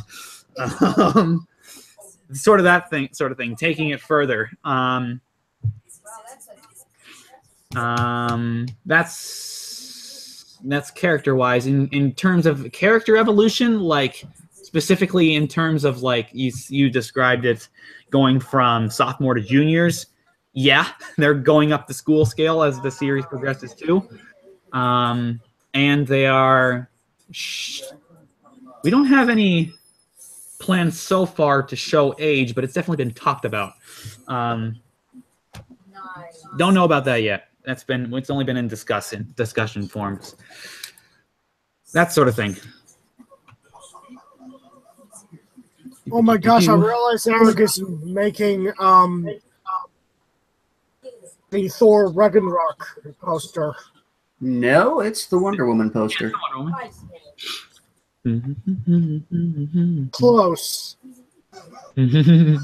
Sort of thing, taking it further. That's character-wise. In terms of character evolution, like specifically in terms of like you described it, going from sophomore to juniors. Yeah, they're going up the school scale as the series progresses too. And they are. We don't have any plans so far to show age, but it's definitely been talked about. Don't know about that yet. It's only been in discussion forms. That sort of thing. Oh my gosh, I realized Eric is making the Thor Ragnarok poster. No, it's the Wonder Woman poster. Close. You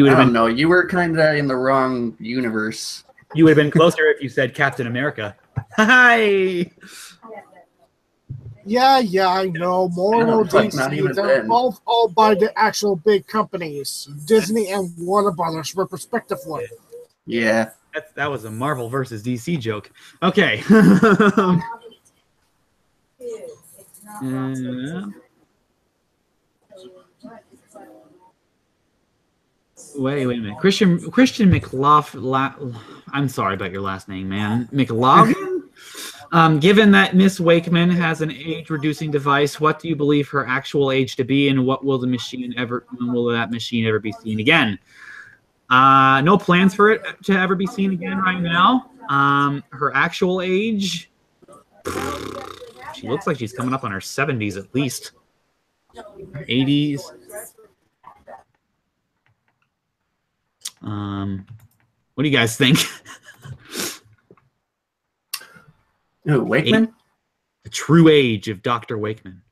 would have been. No, you were kind of in the wrong universe. You would have been closer if you said Captain America. Hi. Yeah, I know. Marvel, DC, they're both owned by the actual big companies, Disney and Warner Brothers, respectively. Yeah. That was a Marvel versus DC joke. Okay. Wait a minute. Christian McLaughlin. I'm sorry about your last name, man. McLaughlin? Given that Miss Wakeman has an age-reducing device, what do you believe her actual age to be, and when will that machine ever be seen again? No plans for it to ever be seen again right now. Her actual age, she looks like she's coming up on her 70s at least. 80s. What do you guys think? Who, Wakeman? The true age of Dr. Wakeman.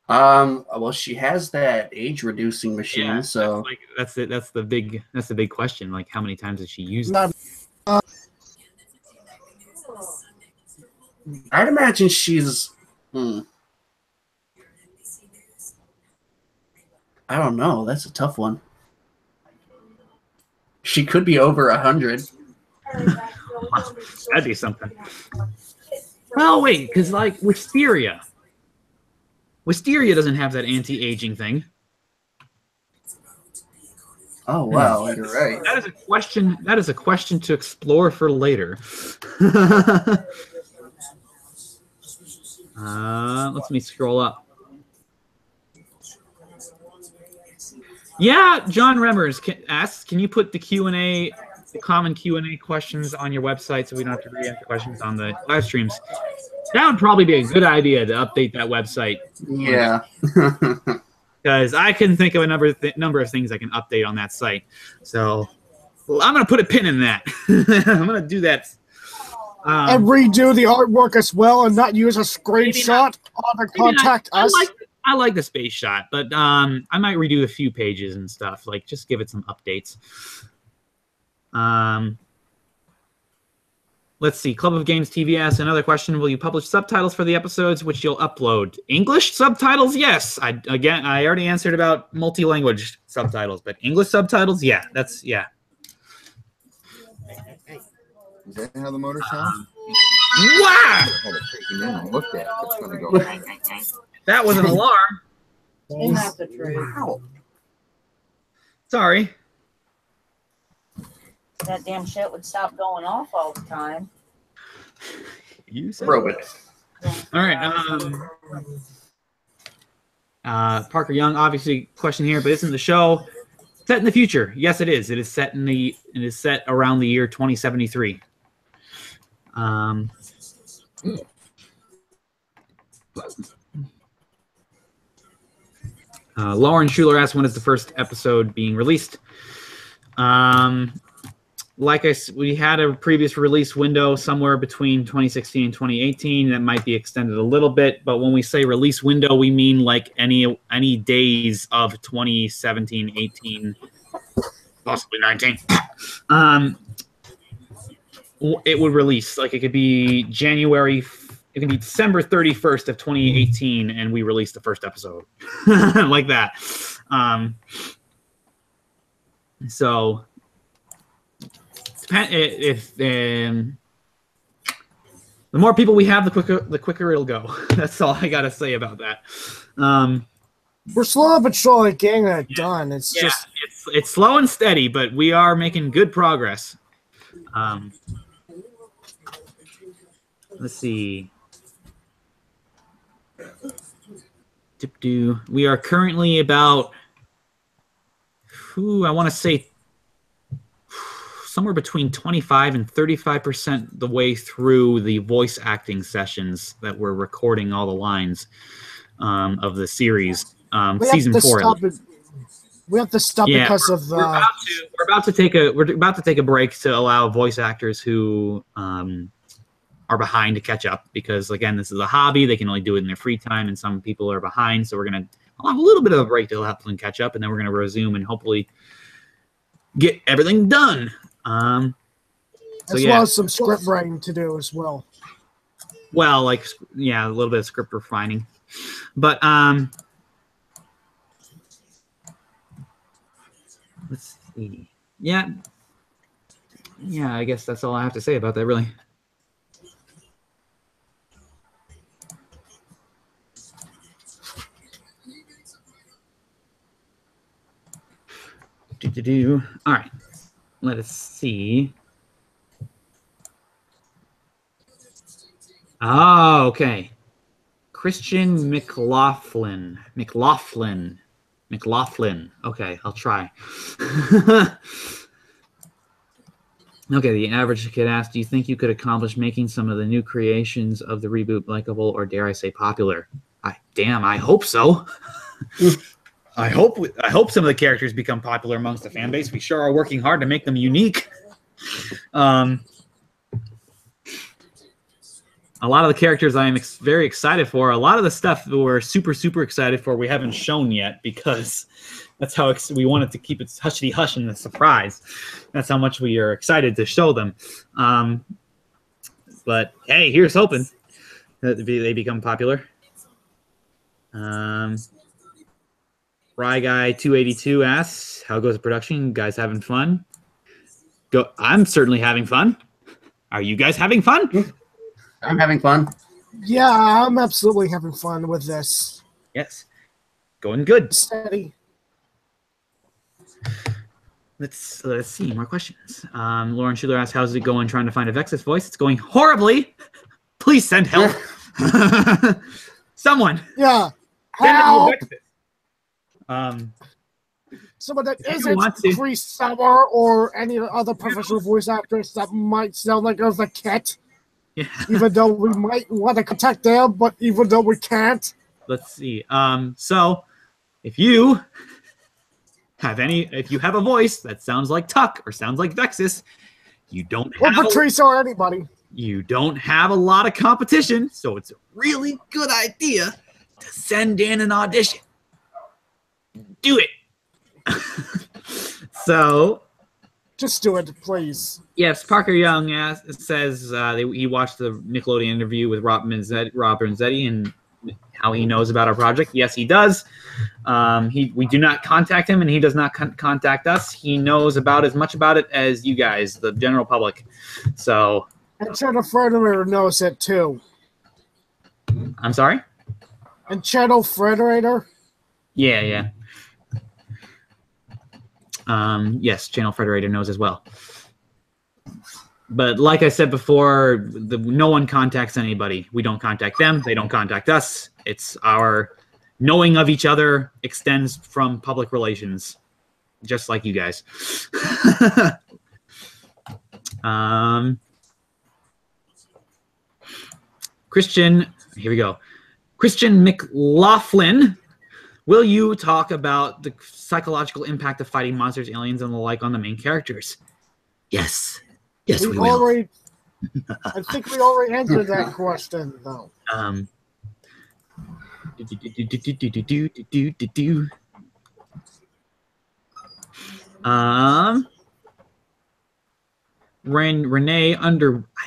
Well, she has that age-reducing machine, Yeah, so that's the big question. Like, how many times has she used it? Not, I'd imagine she's. I don't know. That's a tough one. She could be over 100. That'd be something. Well, wait, because like Wisteria doesn't have that anti-aging thing. Oh wow, you're right. That is a question. That is a question to explore for later. Let me scroll up. Yeah, John Remmers asks, can you put the Q&A, the common Q&A questions on your website so we don't have to re-answer questions on the live streams? That would probably be a good idea to update that website. Yeah. Because I can think of a number of things I can update on that site. So I'm going to put a pin in that. I'm going to do that. and redo the artwork as well, and not use a screenshot on the contact us. I like the space shot, but I might redo a few pages and stuff. Like, just give it some updates. Let's see. Club of Games TV asks another question. Will you publish subtitles for the episodes which you'll upload? English subtitles? Yes. I already answered about multi-language subtitles, but English subtitles? Yeah. Yeah. Is that how the motor sounds? Wow! Look at it. It's going to go. That was an alarm. Isn't that the truth? Wow. Sorry. That damn shit would stop going off all the time. You said Robot. All right. Parker Young, obviously, question here, but isn't the show set in the future? Yes, it is. It is set around the year 2073. Lauren Schuler asked, when is the first episode being released? Like we had a previous release window somewhere between 2016 and 2018 that might be extended a little bit, but when we say release window, we mean like any days of 2017, 18, possibly 19. It would release, like, it could be it can be December 31st of 2018, and we release the first episode like that. So if the more people we have, the quicker it'll go. That's all I gotta say about that. We're slow but surely getting it done. It's it's slow and steady, but we are making good progress. Let's see. We are currently about, I want to say, somewhere between 25 and 35% the way through the voice acting sessions that we're recording all the lines of the series. Season 4. We have to stop because of we're about to take a break to allow voice actors who are behind to catch up, because again, this is a hobby. They can only do it in their free time, and some people are behind. So I'll have a little bit of a break to help them catch up, and then we're gonna resume and hopefully get everything done. As well as some script writing to do as well. Well, a little bit of script refining, but let's see. Yeah, I guess that's all I have to say about that, really. All right, let us see. Oh, okay. Christian McLaughlin. Okay, I'll try. Okay, the average kid asked, do you think you could accomplish making some of the new creations of the reboot likable, or dare I say popular? I hope so. I hope some of the characters become popular amongst the fan base. We sure are working hard to make them unique. A lot of the characters I am very excited for. A lot of the stuff that we're super excited for we haven't shown yet because that's how we wanted to keep it hushity hush and a surprise. That's how much we are excited to show them. But hey, here's hoping that they become popular. Rye Guy 282 asks, "How goes the production? You guys having fun?" I'm certainly having fun. Are you guys having fun? I'm having fun. Yeah, I'm absolutely having fun with this. Yes. Going good. Steady. Let's see more questions. Lauren Schuler asks, "How's it going trying to find a Vexus voice?" It's going horribly. Please send help. Someone. Yeah. Send Help. Someone that isn't Chris Summer or any other professional voice actress that might sound like us a cat. Yeah. Even though we might want to contact them, but even though we can't. Let's see. So if you have a voice that sounds like Tuck or sounds like Vexus, you don't Or have Patrice or anybody. You don't have a lot of competition, so it's a really good idea to send in an audition. Do it. So just do it, please. Yes, Parker Young says he watched the Nickelodeon interview with Rob Renzetti and how he knows about our project. Yes, he does. We do not contact him, and he does not contact us. He knows about as much about it as you guys, the general public. So, and Channel Frederator knows it too. I'm sorry? And Channel Frederator? Yeah. Yes, Channel Frederator knows as well. But like I said before, no one contacts anybody. We don't contact them. They don't contact us. It's our knowing of each other extends from public relations, just like you guys. Christian, here we go. Christian McLaughlin, will you talk about the psychological impact of fighting monsters, aliens, and the like on the main characters? Yes. Yes, we will. I think we already answered that question, though. Renee I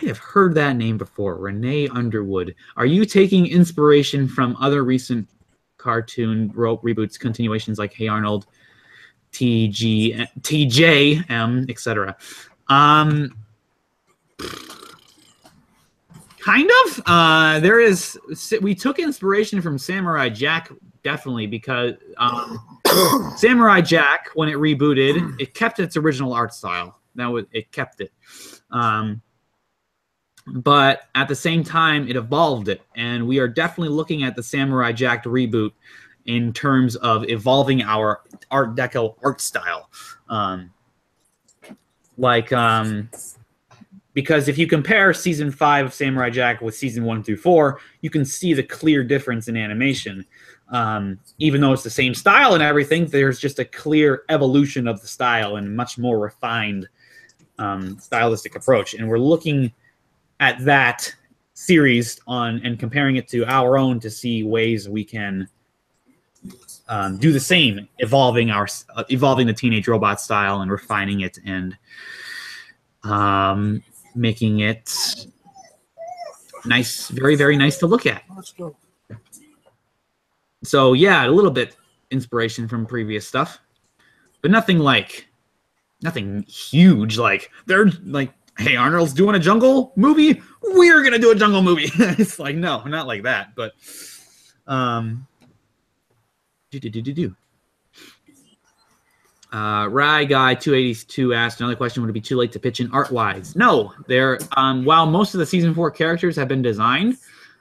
have heard that name before. Renee Underwood. Are you taking inspiration from other recent cartoon reboots, continuations like Hey Arnold, TJM, etc.? Kind of. We took inspiration from Samurai Jack, definitely, because Samurai Jack, when it rebooted, it kept its original art style. It kept it. But at the same time, it evolved it, and we are definitely looking at the Samurai Jack reboot in terms of evolving our Art Deco art style. Because if you compare season 5 of Samurai Jack with season 1 through 4, you can see the clear difference in animation. Even though it's the same style and everything, there's just a clear evolution of the style and much more refined stylistic approach. And we're looking at that series and comparing it to our own to see ways we can do the same, evolving the teenage robot style and refining it and making it nice, very, very nice to look at. So yeah, a little bit inspiration from previous stuff, but nothing huge. Like they're like, hey, Arnold's doing a jungle movie, we're gonna do a jungle movie. It's like, no, not like that. But Rye Guy 282 asked another question: would it be too late to pitch in art-wise? No, while most of the season 4 characters have been designed,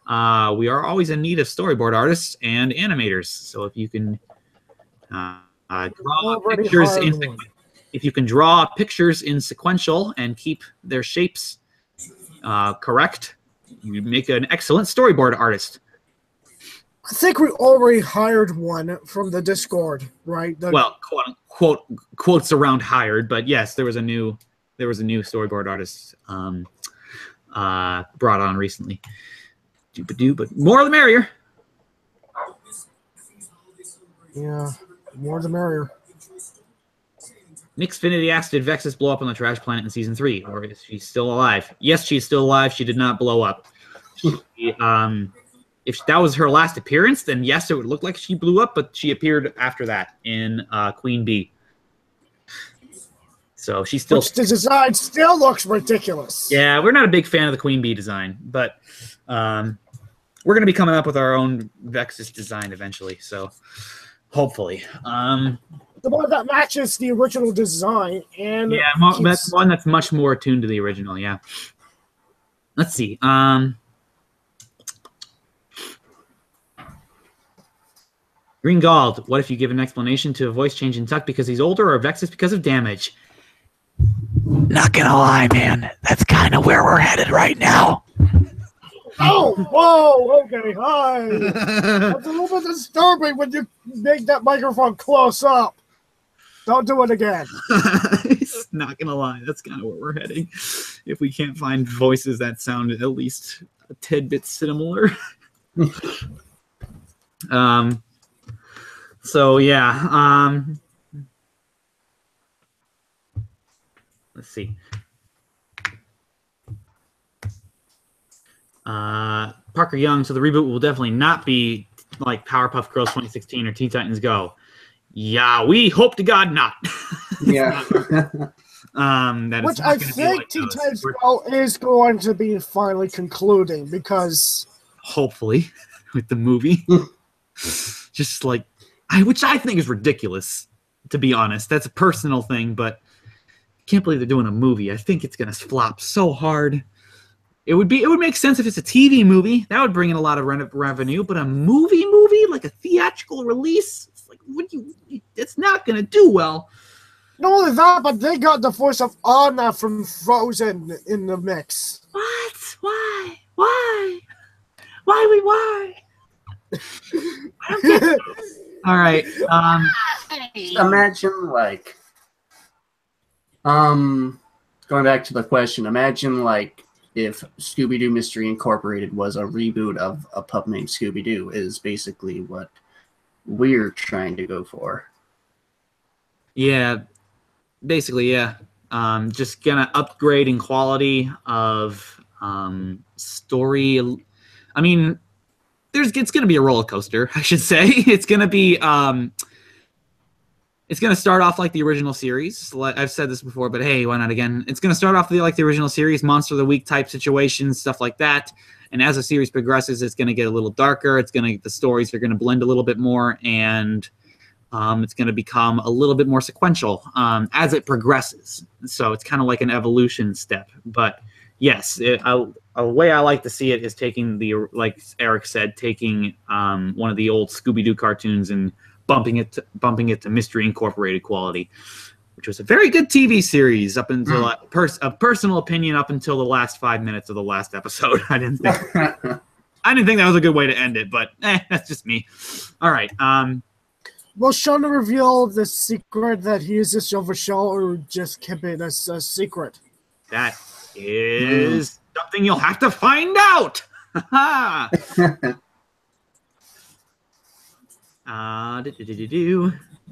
we are always in need of storyboard artists and animators. So if you can draw pictures in sequential and keep their shapes correct, you make an excellent storyboard artist. I think we already hired one from the Discord, right? Well, quotes around hired, but yes, there was a new there was a new storyboard artist brought on recently. But more the merrier. Yeah, more the merrier. Nixfinity asked, did Vexus blow up on the trash planet in season 3, or is she still alive? Yes, she's still alive. She did not blow up. She, if that was her last appearance, then yes, it would look like she blew up, but she appeared after that in Queen Bee. So she's still... Which the design still looks ridiculous. Yeah, we're not a big fan of the Queen Bee design, but we're going to be coming up with our own Vexus design eventually, so hopefully. The one that matches the original design. And yeah, that's one that's much more attuned to the original, yeah. Let's see. Green Gald, what if you give an explanation to a voice change in Tuck because he's older or Vexus because of damage? Not gonna lie, man. That's kind of where we're headed right now. Oh, whoa, okay, hi. That's a little bit disturbing when you make that microphone close up. Don't do it again. Not gonna lie, that's kind of where we're heading. If we can't find voices that sound at least a tidbit similar. So yeah. Let's see. Parker Young, so the reboot will definitely not be like Powerpuff Girls 2016 or Teen Titans Go. Yeah, we hope to God not. Yeah. That Which I think like Teen Titans Go is going to be finally concluding because... Hopefully, with the movie. Just like... which I think is ridiculous, to be honest. That's a personal thing, but I can't believe they're doing a movie. I think it's going to flop so hard. It would make sense if it's a TV movie. That would bring in a lot of revenue, but a movie, like a theatrical release, it's like, it's not going to do well. Not only that, but they got the voice of Anna from Frozen in the mix. What? Why? Why? Why? I don't get it. All right. Imagine, like, going back to the question, imagine, like, if Scooby-Doo Mystery Incorporated was a reboot of a pup named Scooby-Doo, is basically what we're trying to go for. Yeah, basically, yeah. Just gonna upgrade in quality of story. I mean, it's gonna be a roller coaster, I should say. It's gonna be it's going to start off like the original series. I've said this before, but hey, why not again? It's going to start off like the original series, Monster of the Week type situations, stuff like that. And as the series progresses, it's going to get a little darker. The stories are going to blend a little bit more, and it's going to become a little bit more sequential as it progresses. So it's kind of like an evolution step. But yes, a way I like to see it is taking like Eric said, taking one of the old Scooby-Doo cartoons and bumping it to Mystery Incorporated quality, which was a very good TV series up until a personal opinion up until the last 5 minutes of the last episode. I didn't think that was a good way to end it, but that's just me. All right. Will Sean reveal the secret that he is a silver shell, or just keep it as a secret? That is something you'll have to find out.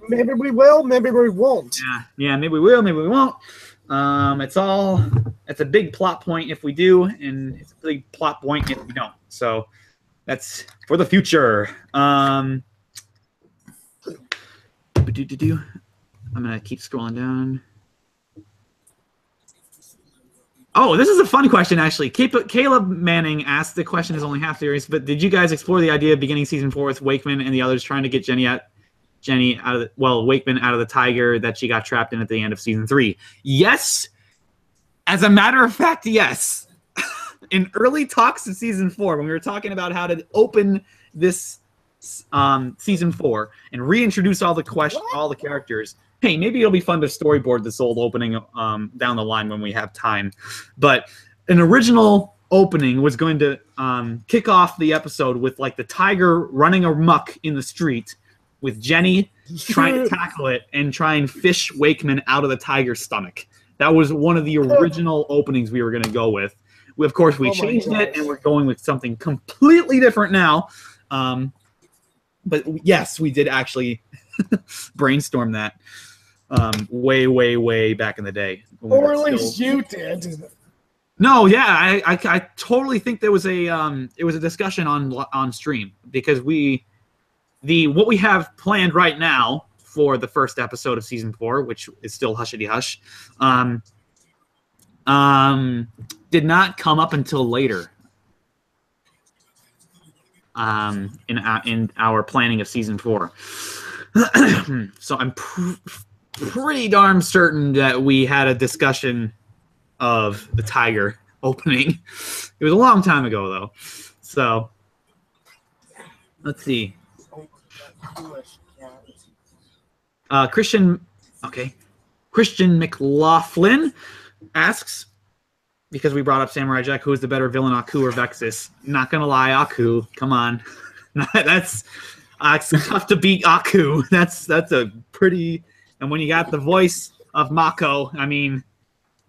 Maybe we will, maybe we won't. Yeah, maybe we will, maybe we won't. It's a big plot point if we do, and it's a big plot point if we don't. So that's for the future. I'm gonna keep scrolling down. Oh, this is a fun question, actually. Caleb Manning asked, the question is only half serious, but did you guys explore the idea of beginning season 4 with Wakeman and the others trying to get Wakeman out of the tiger that she got trapped in at the end of season 3? Yes. As a matter of fact, yes. In early talks of season 4, when we were talking about how to open this season 4 and reintroduce all the characters, hey, maybe it'll be fun to storyboard this old opening down the line when we have time. But an original opening was going to kick off the episode with like the tiger running amok in the street with Jenny trying to tackle it and try and fish Wakeman out of the tiger's stomach. That was one of the original openings we were going to go with. Of course, we changed it, and we're going with something completely different now. But yes, we did actually brainstorm that way, way, way back in the day. Or at least you did. No, yeah, I totally think there was a discussion on stream, because what we have planned right now for the first episode of season 4, which is still hushity hush, did not come up until later in our planning of season 4. So I'm pretty darn certain that we had a discussion of the Tiger opening. It was a long time ago, though. So let's see. Christian McLaughlin asks, because we brought up Samurai Jack, who is the better villain, Aku or Vexus? Not gonna lie, Aku. Come on, that's tough to beat Aku. That's a pretty. And when you got the voice of Mako, I mean,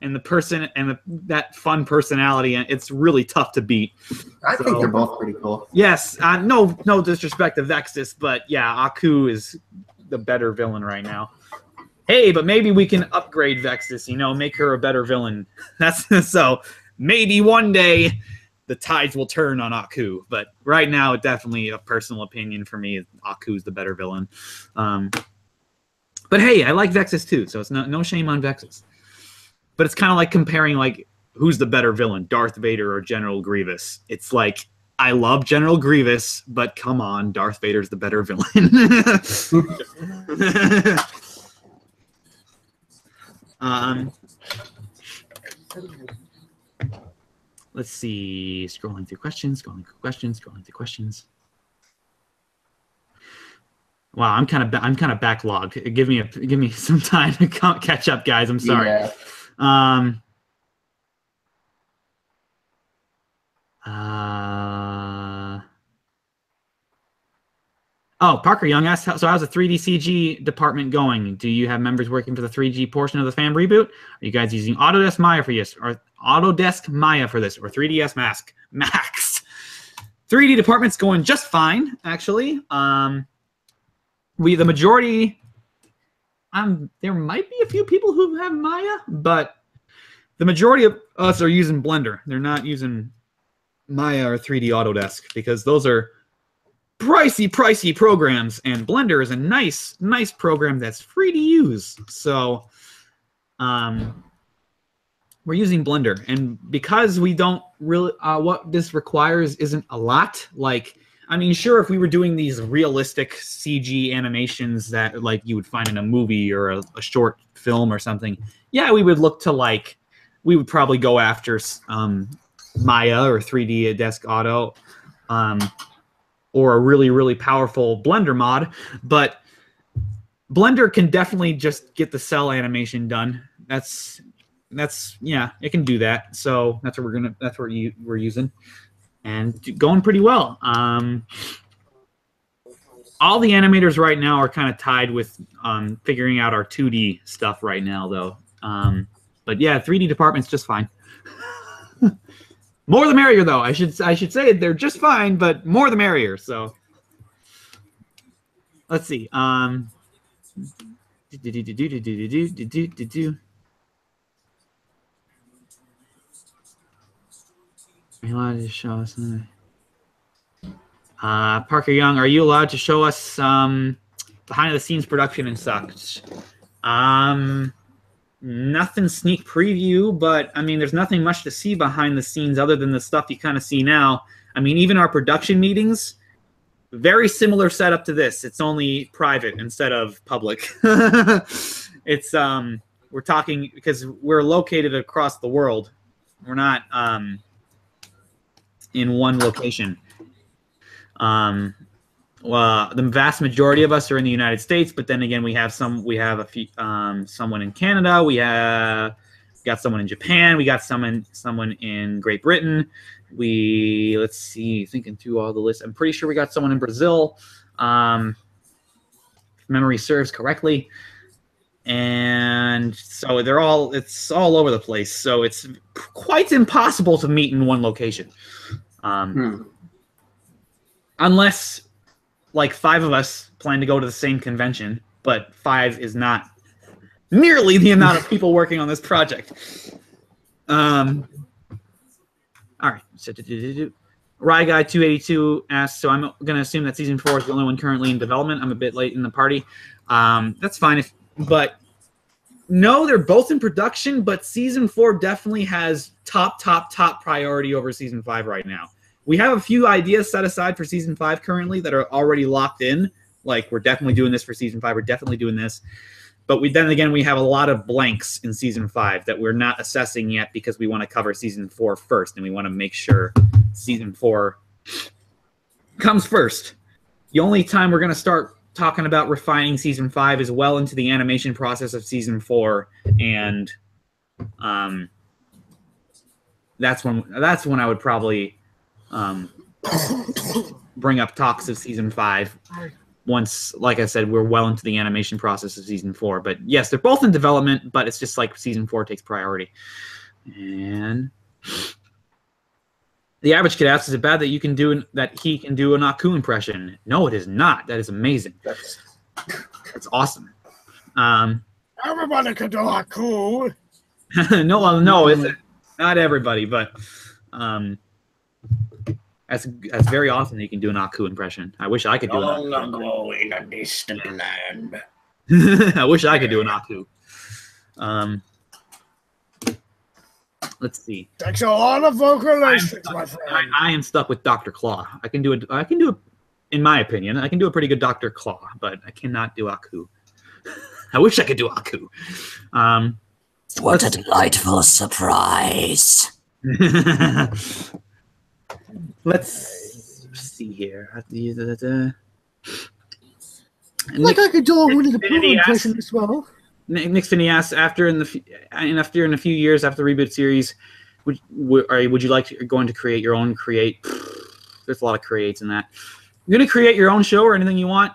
and the person and that fun personality, it's really tough to beat. I think they're both pretty cool. Yes, no disrespect to Vexus, but yeah, Aku is the better villain right now. Hey, but maybe we can upgrade Vexus, make her a better villain. That's so maybe one day the tides will turn on Aku. But right now, it definitely a personal opinion for me. Aku's the better villain. But hey, I like Vexus too, so it's no shame on Vexus. But it's kind of like comparing who's the better villain, Darth Vader or General Grievous. It's like, I love General Grievous, but come on, Darth Vader's the better villain. Let's see. Scrolling through questions. Wow, I'm kind of backlogged. Give me some time to catch up, guys. I'm sorry. Yeah. Parker Young asked, so how's the 3D CG department going? Do you have members working for the 3D portion of the fan reboot? Are you guys using Autodesk Maya for this, or 3ds Max? 3D department's going just fine, actually. The majority, there might be a few people who have Maya, but the majority of us are using Blender. They're not using Maya or 3D Autodesk, because those are pricey programs, and Blender is a nice program that's free to use. So we're using Blender, and because we don't really what this requires isn't a lot. Sure, if we were doing these realistic CG animations that you would find in a movie or a short film or something, yeah, we would look to we would probably go after Maya or 3D Desk Auto, or a really powerful Blender mod. But Blender can definitely just get the cell animation done. That's yeah, it can do that. So that's what we're using, and going pretty well. All the animators right now are kind of tied with figuring out our 2D stuff right now, though. But yeah, 3D department's just fine. More the merrier, though. I should say they're just fine, but more the merrier. So let's see. Are you allowed to show us? Parker Young, are you allowed to show us behind the scenes production and such? Nothing sneak preview, but there's nothing much to see behind the scenes other than the stuff you kind of see now. Even our production meetings, very similar setup to this. It's only private instead of public. It's we're talking because we're located across the world. We're not in one location. Well, the vast majority of us are in the United States, but then again, we have a few, someone in Canada. We got someone in Japan. We got someone in Great Britain. Let's see, thinking through all the lists. I'm pretty sure we got someone in Brazil, if memory serves correctly. and so it's all over the place. So it's quite impossible to meet in one location, unless like 5 of us plan to go to the same convention. But 5 is not nearly the amount of people working on this project. All right. Rye Guy 282 asks, so I'm going to assume that season 4 is the only one currently in development. I'm a bit late in the party. That's fine. But no, they're both in production, but season 4 definitely has top priority over season 5 right now. We have a few ideas set aside for season 5 currently that are already locked in. Like, we're definitely doing this for season 5. We're definitely doing this. But then again, we have a lot of blanks in season 5 that we're not assessing yet because we want to cover season 4 first, and we want to make sure season 4 comes first. The only time we're going to start talking about refining season 5 is well into the animation process of season 4, and that's when I would probably bring up talks of season 5. Once, like I said, we're well into the animation process of season 4. But yes, they're both in development, but it's just like season 4 takes priority. And the average kid asks, is it bad that he can do an Aku impression? No, it is not. That is amazing. That's awesome. Everybody can do Aku. No, it's not everybody, but that's very often you can do an Aku impression. I wish I could do an Aku. Ago in a distant land. I wish I could do an Aku. Let's see. Takes a lot of vocalizations, my friend. I am stuck with Dr. Claw. I can do it. In my opinion, I can do a pretty good Dr. Claw, but I cannot do Aku. I wish I could do Aku. What a delightful surprise. Let's see here. Like I could do a Winnie the Pooh impression as well. Nick Finney asks, after in a few years after the reboot series, would you like to, going to create your own There's a lot of creates in that. You're gonna create your own show or anything you want?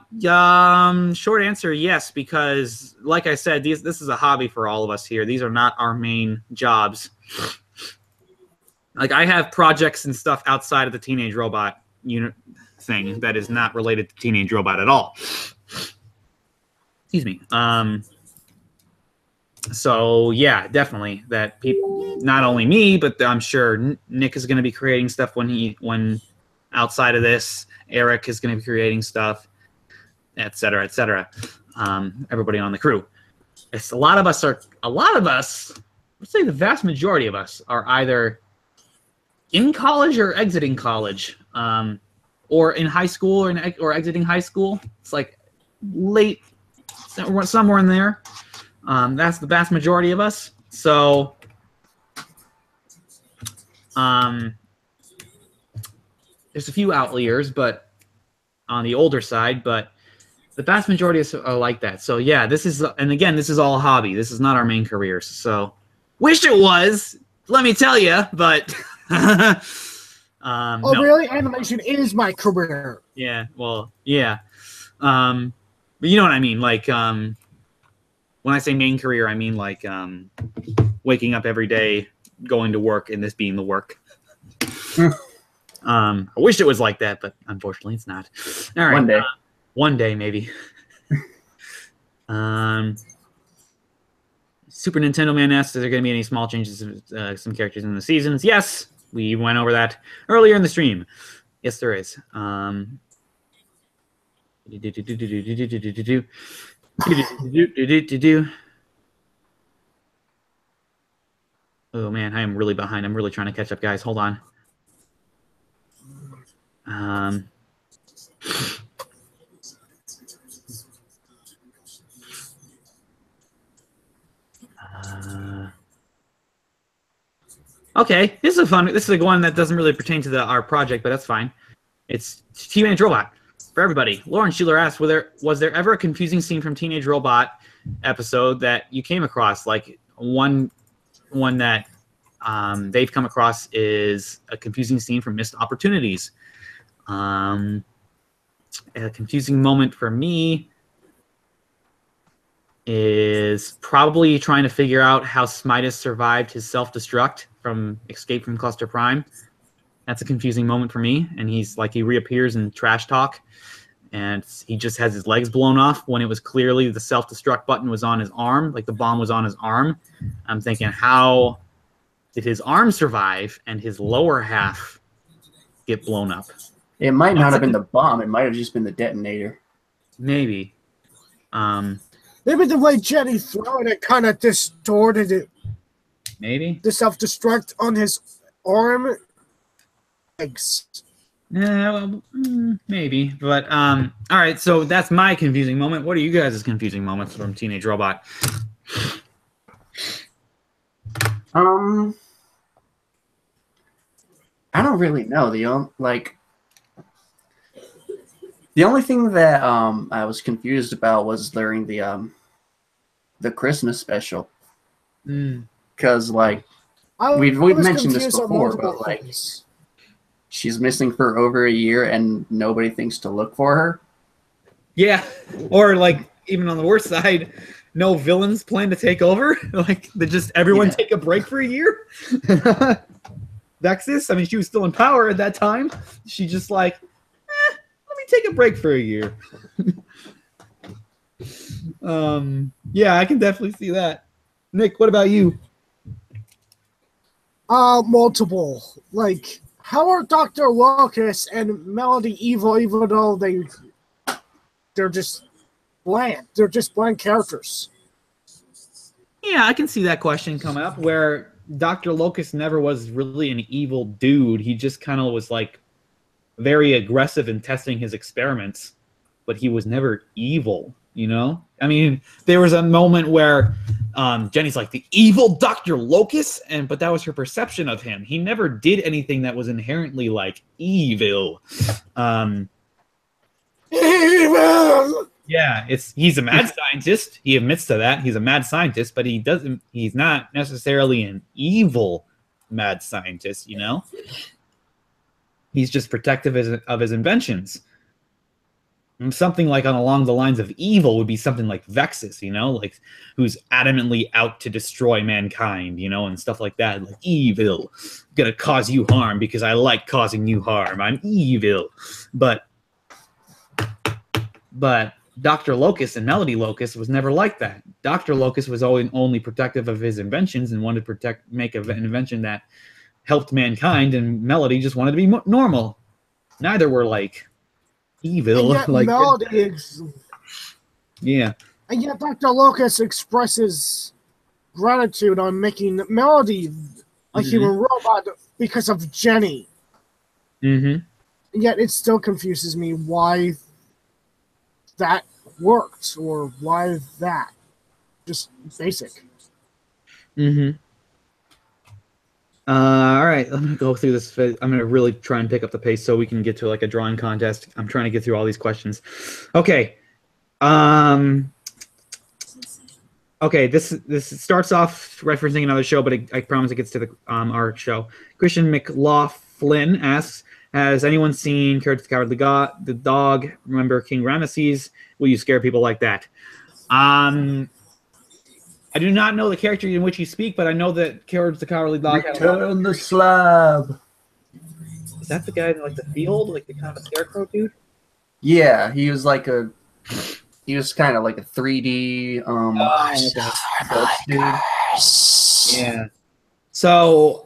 Short answer, yes, because like I said, this is a hobby for all of us here. These are not our main jobs. Like, I have projects and stuff outside of the Teenage Robot unit thing that is not related to Teenage Robot at all. Excuse me. So yeah, definitely that people, not only me, but I'm sure Nick is going to be creating stuff when outside of this. Eric is going to be creating stuff, etc., etc. Everybody on the crew. A lot of us, let's say the vast majority of us are either in college or exiting college, or in high school or exiting high school. It's like late, somewhere in there. That's the vast majority of us. So, there's a few outliers, but on the older side, but the vast majority are like that. So yeah, this is all a hobby. This is not our main careers. So, wish it was, let me tell you, but. No. Really? Animation is my career. Yeah, well, yeah. But you know what I mean? Like, when I say main career, I mean like waking up every day, going to work, and this being the work. I wish it was like that, but unfortunately it's not. All right. One day. One day, maybe. Super Nintendo Man asks, is there going to be any small changes to some characters in the seasons? Yes, we went over that earlier in the stream. Yes, there is. Oh man, I am really behind. I'm really trying to catch up, guys. Hold on. Okay, this is fun. This is one that doesn't really pertain to our project, but that's fine. It's Teenage Robot for everybody. Lauren Schuler asked, was there ever a confusing scene from Teenage Robot episode that you came across? Like one that they've come across is a confusing scene from Missed Opportunities. A confusing moment for me. is probably trying to figure out how Smitus survived his self-destruct from Escape from Cluster Prime. That's a confusing moment for me. And he's like, he reappears in Trash Talk, and he just has his legs blown off when it was clearly the self-destruct button was on his arm, like the bomb was on his arm. I'm thinking, how did his arm survive and his lower half get blown up? It might not have been the bomb. It might have just been the detonator. Maybe. Maybe the way Jenny threw it kind of distorted it. Maybe. The self-destruct on his arm. Legs. Yeah, well, maybe. But, all right, so that's my confusing moment. What are you guys' confusing moments from Teenage Robot? I don't really know. The only thing that I was confused about was during the Christmas special, because like we've mentioned this before, but like she's missing for over a year and nobody thinks to look for her. Yeah, or like even on the worst side, no villains plan to take over. Like they just everyone take a break for a year. Vexus, I mean, she was still in power at that time. She just like, let me take a break for a year. Yeah, I can definitely see that. Nick, what about you? Multiple. Like, how are Dr. Locus and Melody evil, even though they're just bland? They're just bland characters. Yeah, I can see that question come up where Dr. Locus never was really an evil dude. He just kind of was like very aggressive in testing his experiments, but he was never evil, you know? I mean, there was a moment where Jenny's like, the evil Dr. Locus, but that was her perception of him. He never did anything that was inherently like evil. Evil! Yeah, he's a mad scientist. He admits to that. He's a mad scientist, but he's not necessarily an evil mad scientist, you know? He's just protective of his inventions. Something like along the lines of evil would be something like Vexus, you know, like who's adamantly out to destroy mankind, you know, and stuff like that. Like evil, gonna cause you harm because I like causing you harm. I'm evil. But Dr. Locus and Melody Locus was never like that. Dr. Locus was always only protective of his inventions and wanted to make an invention that helped mankind, and Melody just wanted to be normal. Neither were like evil. And yet like Melody yeah. And yet Dr. Locus expresses gratitude on making Melody a human robot because of Jenny. And yet it still confuses me why that worked or why that. Just basic. All right, I'm gonna go through this. I'm gonna really try and pick up the pace so we can get to like a drawing contest. I'm trying to get through all these questions. Okay. Okay, this starts off referencing another show, but I promise it gets to the our show. Christian McLaughlin asks, has anyone seen Courage the Cowardly Dog? Remember King Ramesses? Will you scare people like that? I do not know the character in which you speak, but I know that Courage the Cowardly Dog. Return the slab. Is that the guy in like the field, like the kind of scarecrow dude? Yeah, he was like he was kind of like a 3D dude. Yeah. So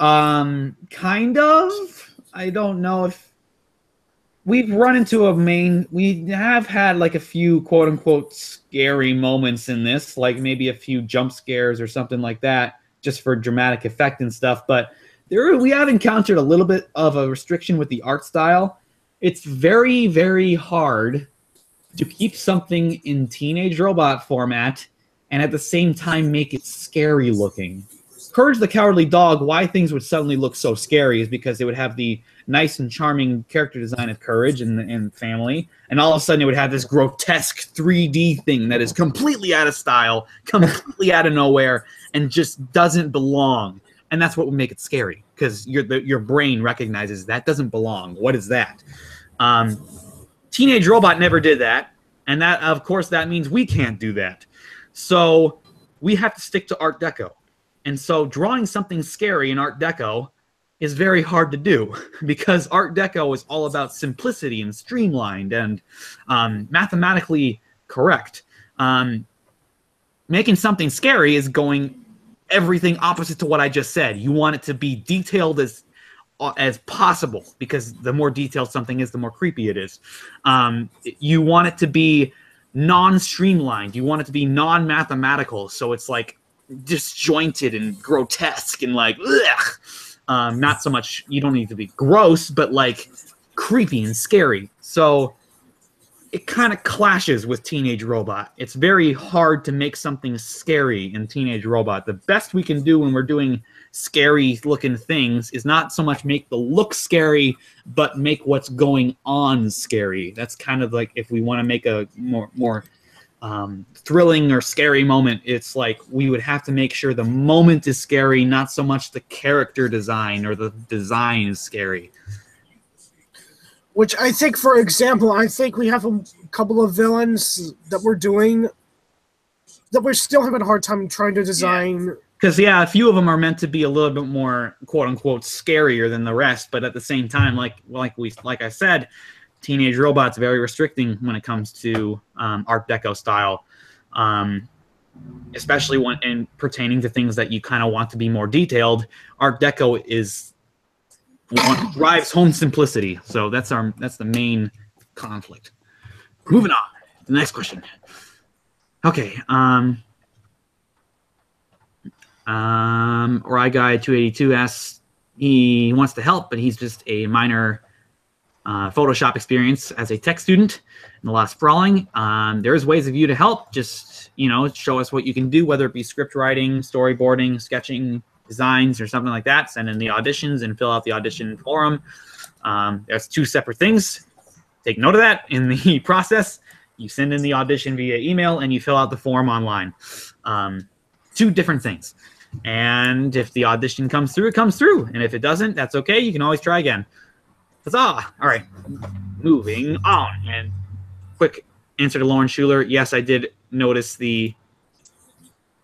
kind of. I don't know if we've run into we have had like a few quote unquote scary moments in this, like maybe a few jump scares or something like that, just for dramatic effect and stuff. But we have encountered a little bit of a restriction with the art style. It's very, very hard to keep something in Teenage Robot format and at the same time make it scary looking. Courage the Cowardly Dog, why things would suddenly look so scary is because they would have the nice and charming character design of Courage and family, and all of a sudden it would have this grotesque 3D thing that is completely out of style, completely out of nowhere, and just doesn't belong. And that's what would make it scary, because your brain recognizes that doesn't belong. What is that? Teenage Robot never did that, and that, of course, that means we can't do that. So we have to stick to Art Deco. And so drawing something scary in Art Deco is very hard to do because Art Deco is all about simplicity and streamlined and mathematically correct. Making something scary is going everything opposite to what I just said. You want it to be detailed as possible because the more detailed something is, the more creepy it is. You want it to be non-streamlined. You want it to be non-mathematical, so it's like disjointed and grotesque and like ugh. Not so much, you don't need to be gross, but like creepy and scary. So it kind of clashes with Teenage Robot. It's very hard to make something scary in Teenage Robot. The best we can do when we're doing scary looking things is not so much make the look scary, but make what's going on scary. That's kind of like if we want to make a more thrilling or scary moment, it's like we would have to make sure the moment is scary, not so much the character design or the design is scary. Which I think, for example, I think we have a couple of villains that we're doing that we're still having a hard time trying to design. Because, yeah, a few of them are meant to be a little bit more, quote-unquote, scarier than the rest, but at the same time, like I said, Teenage Robot's very restricting when it comes to Art Deco style, especially when pertaining to things that you kind of want to be more detailed. Art Deco drives home simplicity, so that's the main conflict. Moving on, the next question. Okay, Rye Guy 282 asks, he wants to help, but he's just a minor Photoshop experience as a tech student in the last sprawling. There's ways of you to help. Just, show us what you can do, whether it be script writing, storyboarding, sketching, designs, or something like that. Send in the auditions and fill out the audition forum. There's two separate things. Take note of that in the process. You send in the audition via email and you fill out the form online. Two different things. And if the audition comes through, it comes through. And if it doesn't, that's okay. You can always try again. Huzzah! All right, moving on. And quick answer to Lauren Schuler. Yes, I did notice the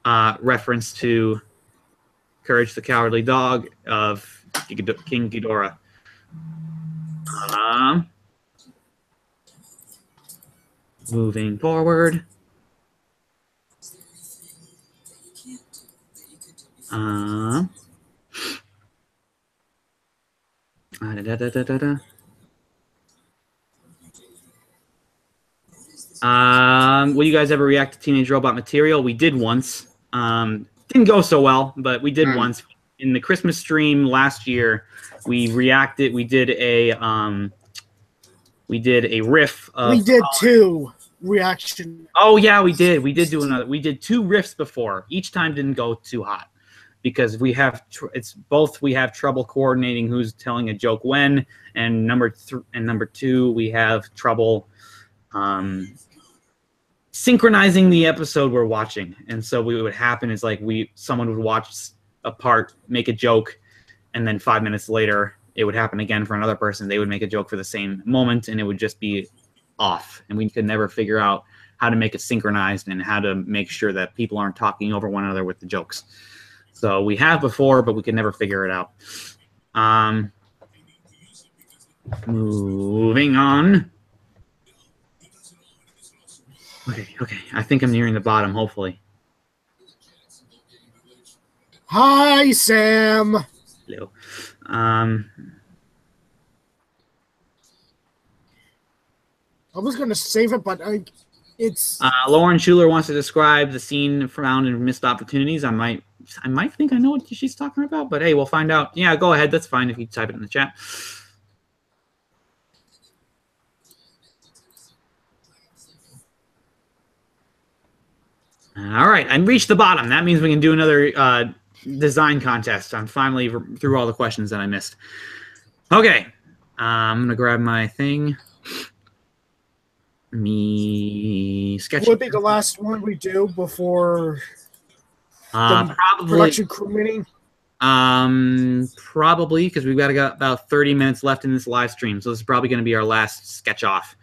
reference to Courage the Cowardly Dog of King Ghidorah. Moving forward. Will you guys ever react to Teenage Robot material? We did once. Didn't go so well, but we did once. In the Christmas stream last year, we reacted. We did a riff of, we did two reaction. Oh yeah, we did. We did do another. We did two riffs before. Each time didn't go too hot because we have we have trouble coordinating who's telling a joke when, and number two, we have trouble synchronizing the episode we're watching. And so what would happen is like someone would watch a part, make a joke, and then 5 minutes later it would happen again for another person. They would make a joke for the same moment and it would just be off. And we could never figure out how to make it synchronized and how to make sure that people aren't talking over one another with the jokes. So we have before, but we could never figure it out. Moving on. Okay. I think I'm nearing the bottom, hopefully. Hi, Sam. Hello. I was going to save it, but it's... Lauren Schuler wants to describe the scene found in Missed Opportunities. I might think I know what she's talking about, but hey, we'll find out. Yeah, go ahead. That's fine if you type it in the chat. All right, I reached the bottom. That means we can do another design contest. I'm finally through all the questions that I missed. Okay, I'm going to grab my thing. Sketch. Would be the last one we do before the probably production crew meeting? Probably, because we've got about 30 minutes left in this live stream. So this is probably going to be our last sketch off.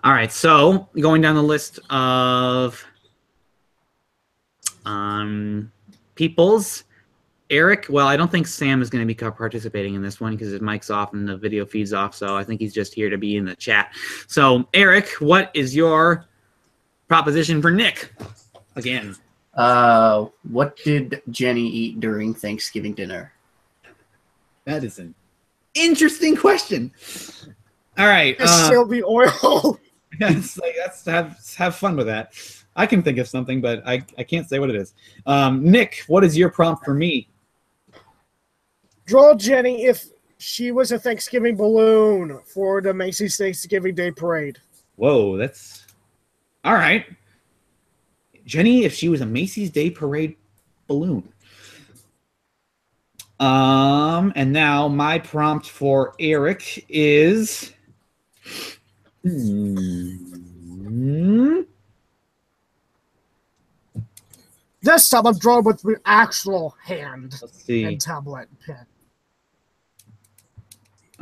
All right, so going down the list of peoples. Eric, well, I don't think Sam is going to be participating in this one because his mic's off and the video feed's off, so I think he's just here to be in the chat. So, Eric, what is your proposition for Nick? Again. What did Jenny eat during Thanksgiving dinner? That is an interesting question. All right. It's still the oil. It's like, let's have fun with that. I can think of something, but I can't say what it is. Nick, what is your prompt for me? Draw Jenny if she was a Thanksgiving balloon for the Macy's Thanksgiving Day Parade. Whoa, that's... All right. Jenny, if she was a Macy's Day Parade balloon. And now my prompt for Eric is... This time I'm drawing with my actual hand Let's see. and tablet and pen.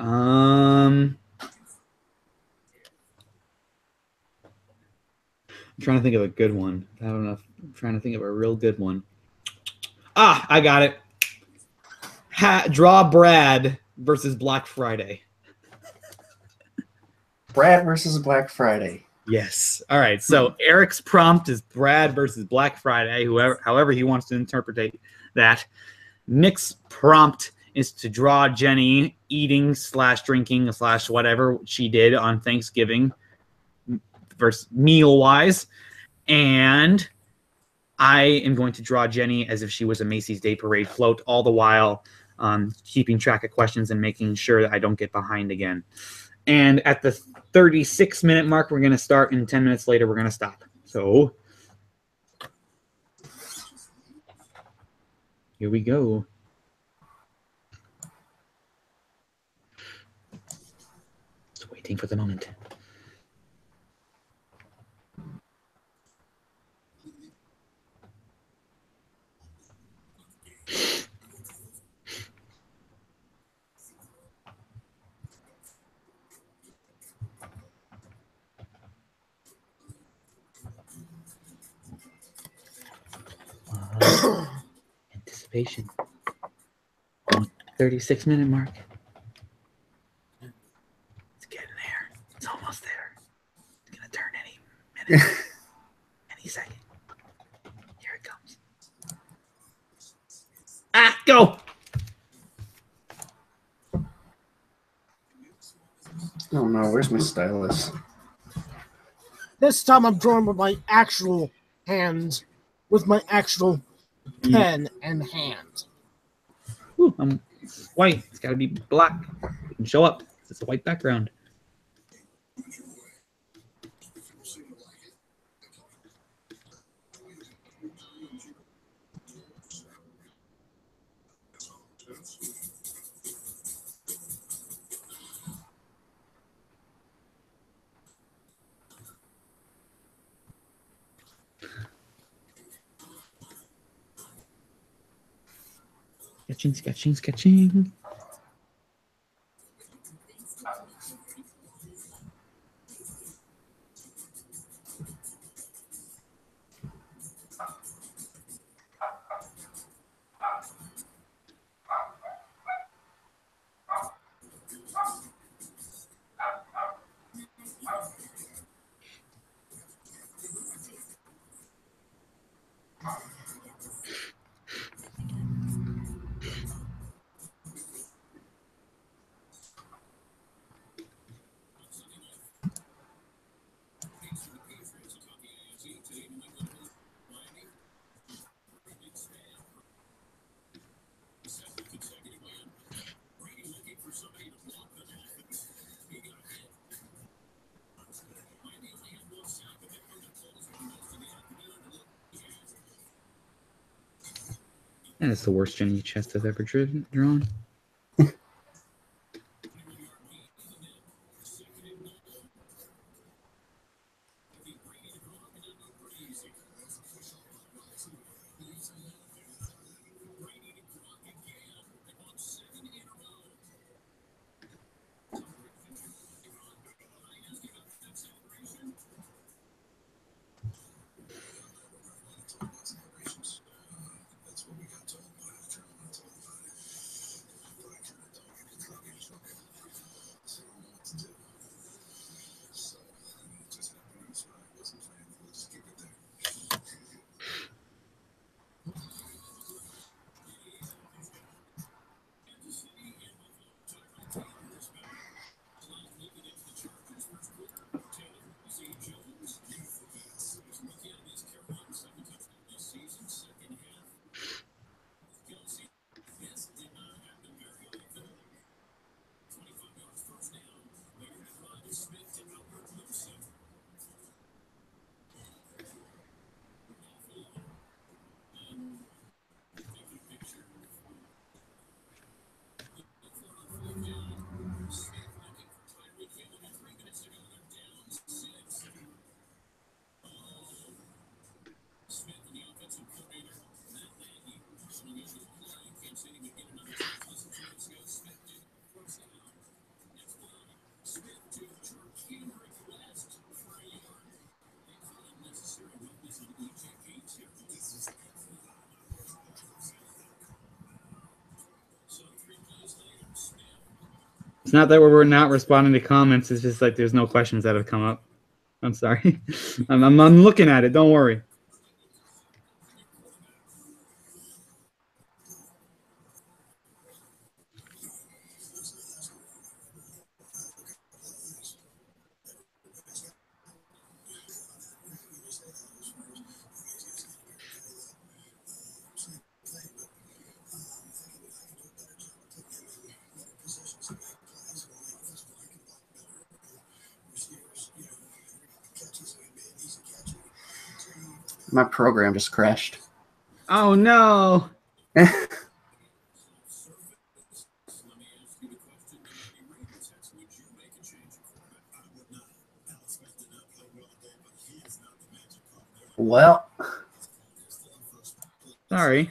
I'm trying to think of a good one. I don't know. I'm trying to think of a real good one. Ah, I got it. Draw Brad versus Black Friday. Brad versus Black Friday. Yes. All right. So Eric's prompt is Brad versus Black Friday, however he wants to interpret that. Nick's prompt is to draw Jenny eating / drinking / whatever she did on Thanksgiving versus meal-wise. And I am going to draw Jenny as if she was a Macy's Day Parade float, all the while keeping track of questions and making sure that I don't get behind again. And at the 36-minute mark, we're going to start, and 10 minutes later, we're going to stop. So here we go. Just waiting for the moment. Anticipation. 36-minute mark. It's getting there. It's almost there. It's gonna turn any minute, any second. Here it comes. Ah, go! Oh no, where's my stylus? This time I'm drawing with my actual hand, with my actual pen and hand. Ooh, I'm white. It's got to be black. It can show up. It's a white background. Sketching, sketching, sketching. That is the worst Jenny chest I've ever drawn. It's not that we're not responding to comments. It's just like there's no questions that have come up. I'm sorry. I'm looking at it. Don't worry. My program just crashed. Oh no. Well, sorry.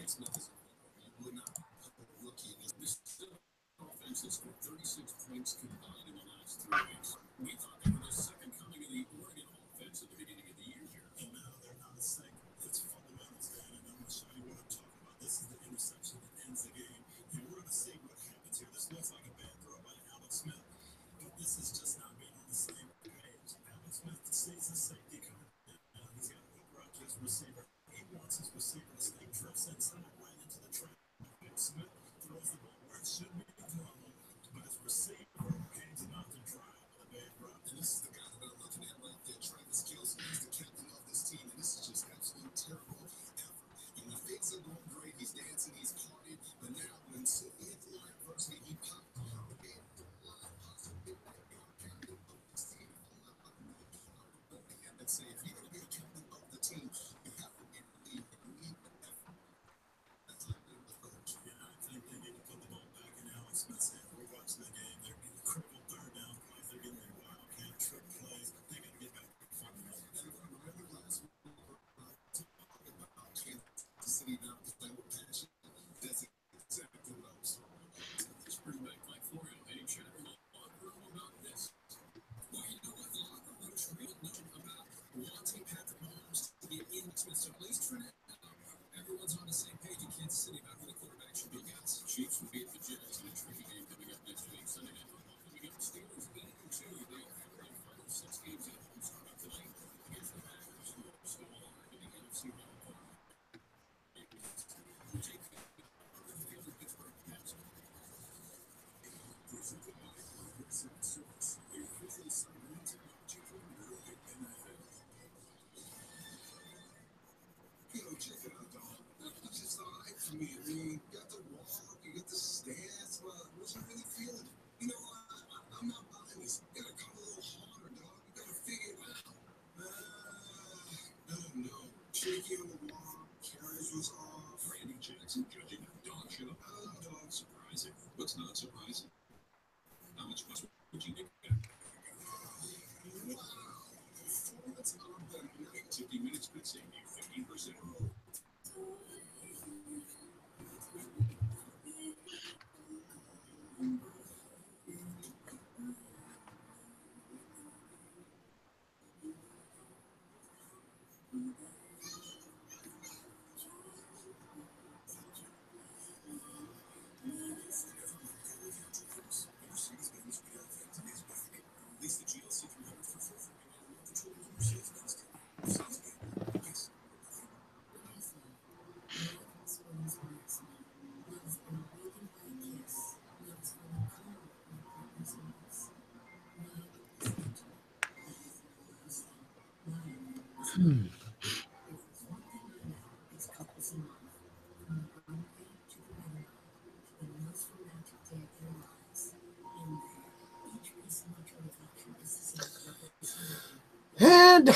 And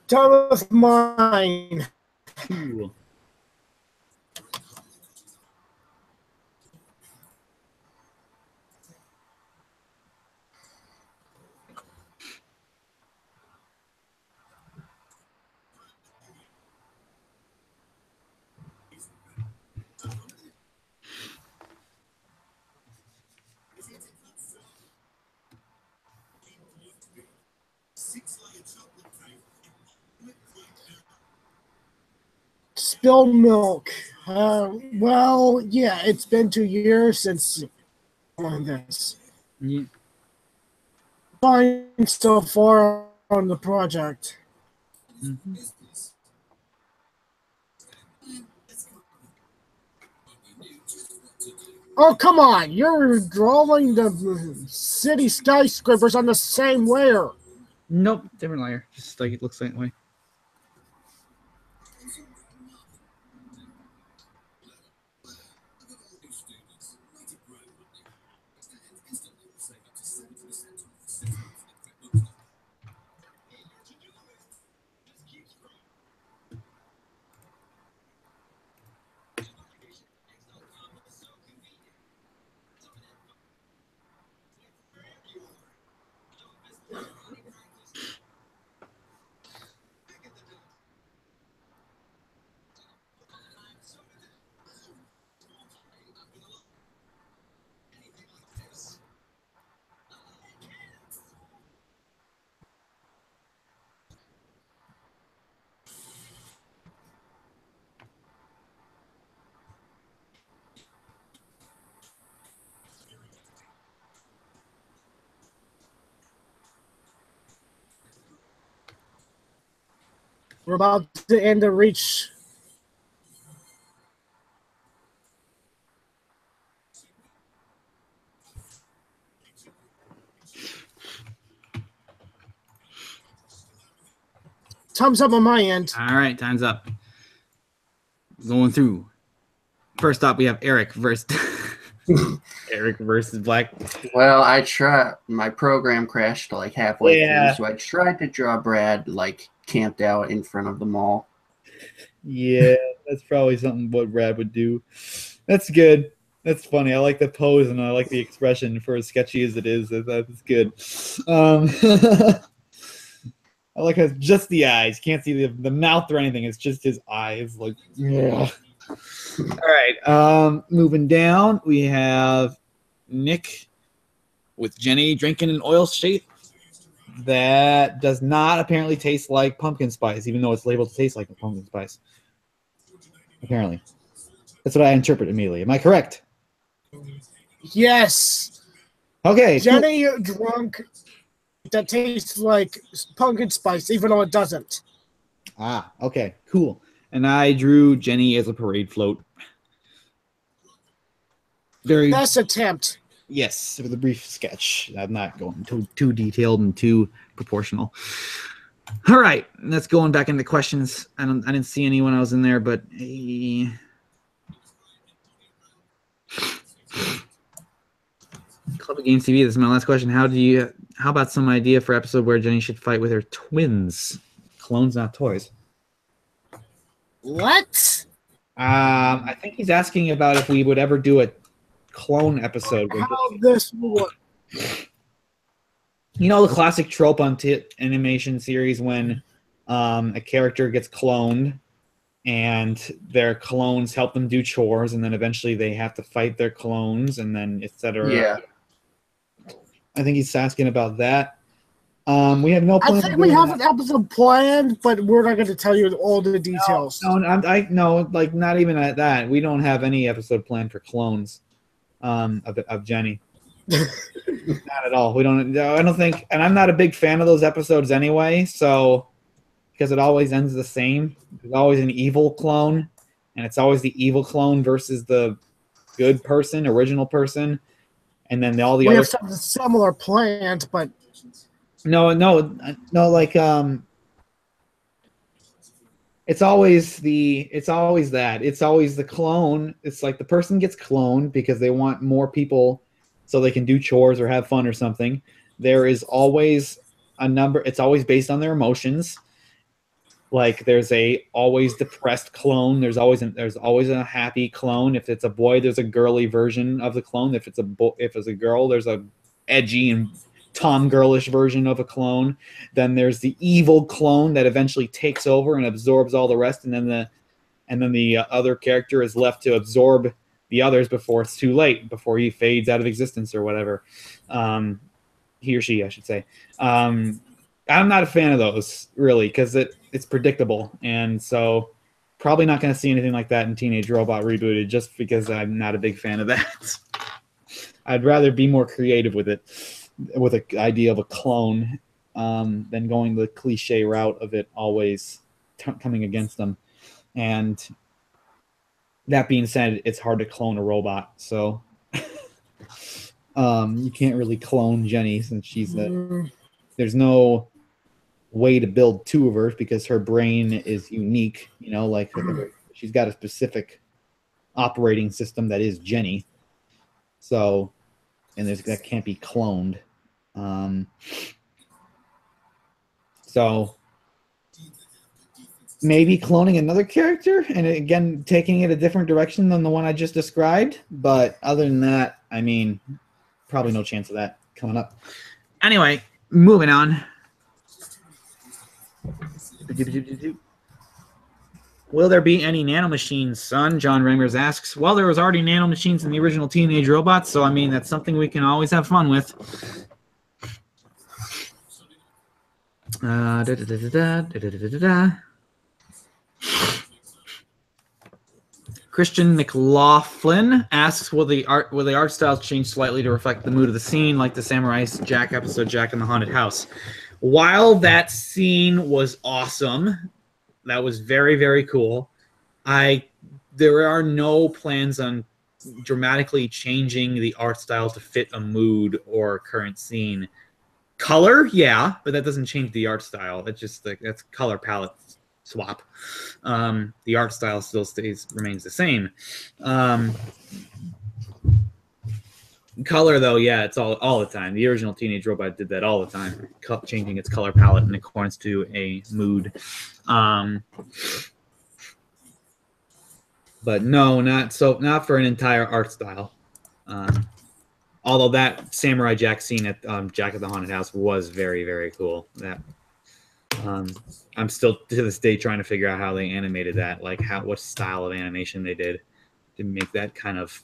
done with mine. Cool. Spilled milk. Well, yeah, it's been 2 years since on this. fine so far on the project. Mm-hmm. Oh, come on. You're drawing the city skyscrapers on the same layer. Nope, different layer. Just like it looks that way. We're about to end the reach. Thumbs up on my end. All right, time's up. Going through. First up, we have Eric versus Eric versus Black. Well, I tried. My program crashed like halfway Yeah. through, so I tried to draw Brad like camped out in front of the mall. Yeah, that's probably something what Brad would do. That's good. That's funny. I like the pose and I like the expression for as sketchy as it is. That's good. I like how it's just the eyes. Can't see the mouth or anything. It's just his eyes. Like, yeah. All right. Moving down, we have Nick with Jenny drinking an oil shake that does not apparently taste like pumpkin spice, even though it's labeled to taste like pumpkin spice. Apparently. That's what I interpret immediately. Am I correct? Yes. Okay. Jenny drunk that tastes like pumpkin spice, even though it doesn't. Ah, okay, cool. And I drew Jenny as a parade float. Very Best attempt. yes, with a brief sketch. I'm not going too detailed and too proportional. All right, let's going back into questions. I didn't see anyone else in there, but Club of Games TV. This is my last question. How about some idea for episode where Jenny should fight with her twins? Clones, not toys. What? I think he's asking about if we would ever do a clone episode. How this work? You know the classic trope on animation series when a character gets cloned and their clones help them do chores, and then eventually they have to fight their clones, and then etc. Yeah. I think he's asking about that. We have no plan. I think we have an episode planned, but we're not going to tell you all the details. No, like not even at that. We don't have any episode planned for clones of Jenny. Not at all. We don't. I don't think, and I'm not a big fan of those episodes anyway. So, because it always ends the same. There's always an evil clone, and it's always the evil clone versus the good person, original person, and then all the We other. have something similar planned, but No. Like it's always that. It's always the clone. It's like the person gets cloned because they want more people so they can do chores or have fun or something. There is always a number. It's always based on their emotions. Like there's a always depressed clone. There's always a happy clone. If it's a boy, there's a girly version of the clone. If it's a girl, there's a edgy and Tom girlish version of a clone. Then there's the evil clone that eventually takes over and absorbs all the rest, and then the other character is left to absorb the others before it's too late, before he fades out of existence or whatever. He or she, I should say. I'm not a fan of those really because it's predictable, and so probably not going to see anything like that in Teenage Robot Rebooted just because I'm not a big fan of that. I'd rather be more creative with it. with an idea of a clone than going the cliche route of it always coming against them. And that being said, it's hard to clone a robot, so you can't really clone Jenny since she's there's no way to build two of her because her brain is unique, you know, like she's got a specific operating system that is Jenny. So, and that can't be cloned. So maybe cloning another character and again taking it a different direction than the one I just described. But other than that, I mean, probably no chance of that coming up. Anyway, moving on. Will there be any nanomachines, son? John Ramers asks. Well, there was already nanomachines in the original Teenage Robots, so I mean that's something we can always have fun with. Christian McLaughlin asks, will the art styles change slightly to reflect the mood of the scene, like the Samurai Jack episode Jack in the Haunted House? While that scene was awesome, that was very, very cool, there are no plans on dramatically changing the art style to fit a mood or current scene. Color, yeah, but that doesn't change the art style. That's just that's color palette swap. The art style still remains the same. Color, though, yeah, it's all the time. The original Teenage Robot did that all the time, changing its color palette in accordance to a mood. But no, not for an entire art style. Although that Samurai Jack scene at Jack at the Haunted House was very, very cool. That I'm still to this day trying to figure out how they animated that, like what style of animation they did to make that kind of.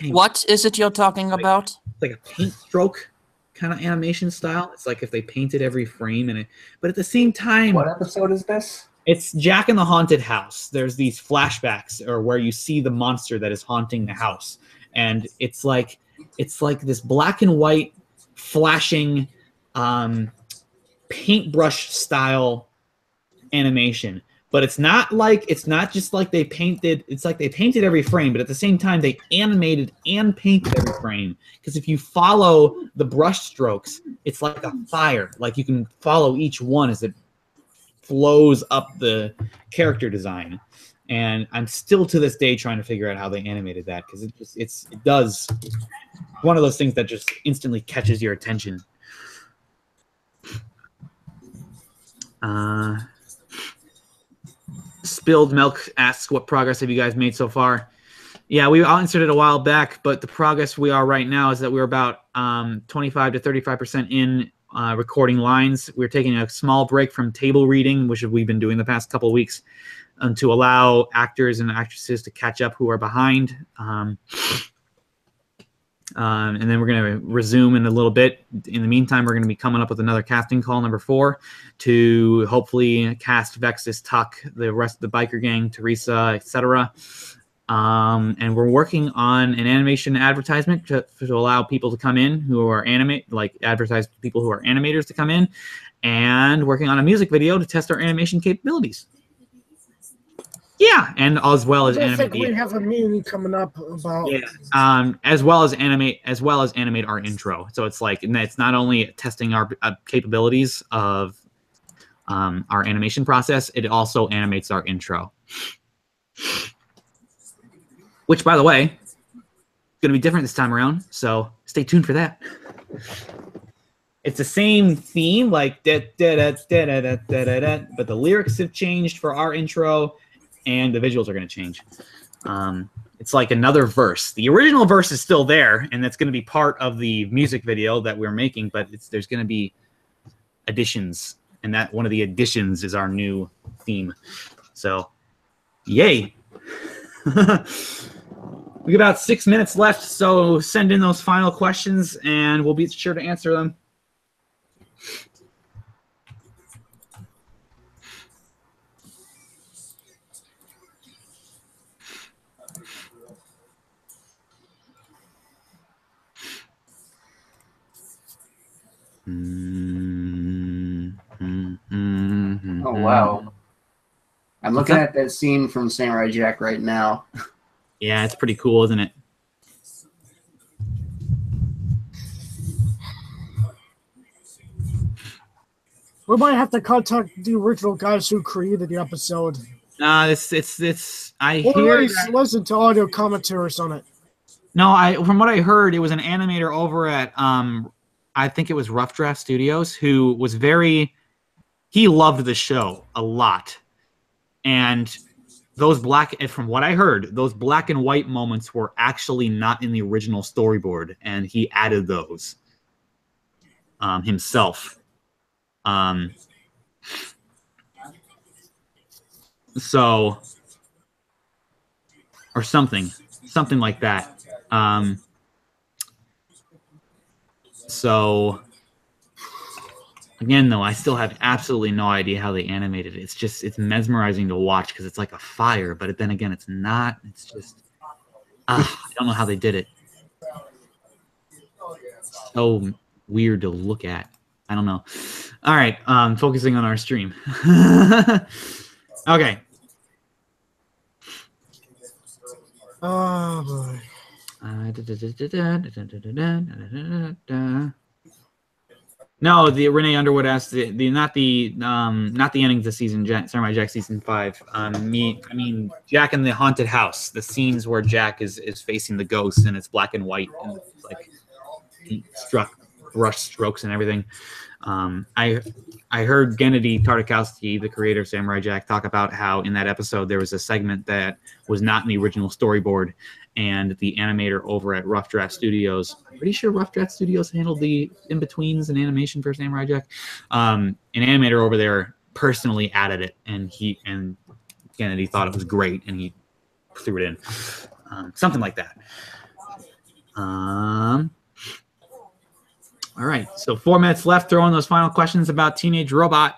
What is it you're talking about? Like a paint stroke kind of animation style. It's like if they painted every frame but at the same time. What episode is this? It's Jack in the Haunted House. There's these flashbacks or where you see the monster that is haunting the house, and it's like this black and white flashing paintbrush style animation. But it's not just like they painted. It's like they painted every frame, but at the same time they animated and painted every frame. Because if you follow the brush strokes, it's like a fire. Like you can follow each one as it flows up the character design. And I'm still to this day trying to figure out how they animated that because it does one of those things that just instantly catches your attention. Spilled Milk asks, what progress have you guys made so far? Yeah, we answered it a while back, but the progress we are right now is that we're about 25 to 35% in recording lines. We're taking a small break from table reading, which we've been doing the past couple of weeks, to allow actors and actresses to catch up who are behind. And then we're going to resume in a little bit. In the meantime, we're going to be coming up with another casting call, number 4, to hopefully cast Vexus, Tuck, the rest of the biker gang, Teresa, etc. And we're working on an animation advertisement to allow people to come in who are advertise people who are animators to come in, and working on a music video to test our animation capabilities. Yeah, and as well as animate. I think we have a meeting coming up about. Yeah, as well as animate our intro. So it's like it's not only testing our capabilities of our animation process, it also animates our intro. Which, by the way, is going to be different this time around. So stay tuned for that. It's the same theme, like da da da da da da da da, but the lyrics have changed for our intro. And the visuals are going to change. It's like another verse. The original verse is still there, and that's going to be part of the music video that we're making, but there's going to be additions, and that one of the additions is our new theme. So, yay. We got about 6 minutes left, so send in those final questions, and we'll be sure to answer them. Oh wow! I'm looking at that scene from Samurai Jack right now. Yeah, it's pretty cool, isn't it? We might have to contact the original guys who created the episode. It's. I Or hear. at least listen to audio commentaries on it. No, from what I heard, it was an animator over at I think it was Rough Draft Studios who was he loved the show a lot, and from what I heard, those black and white moments were actually not in the original storyboard, and he added those himself. So, or something like that. So again, though, I still have absolutely no idea how they animated it. It's mesmerizing to watch because it's like a fire, but then again, it's not. It's just, I don't know how they did it. So weird to look at. I don't know. All right, focusing on our stream. Okay. Oh boy. No, the Renee Underwood asked not the endings of season Samurai Jack season 5. I mean Jack in the haunted house. The scenes where Jack is facing the ghost and it's black and white and it's like brush strokes and everything. I heard Gennady Tartakovsky, the creator of Samurai Jack, talk about how in that episode there was a segment that was not in the original storyboard, and the animator over at Rough Draft Studios, I'm pretty sure Rough Draft Studios handled the in-betweens and animation for Samurai Jack. An animator over there personally added it, and Gennady thought it was great, and he threw it in. Something like that. All right, so 4 minutes left. Throw in those final questions about Teenage Robot.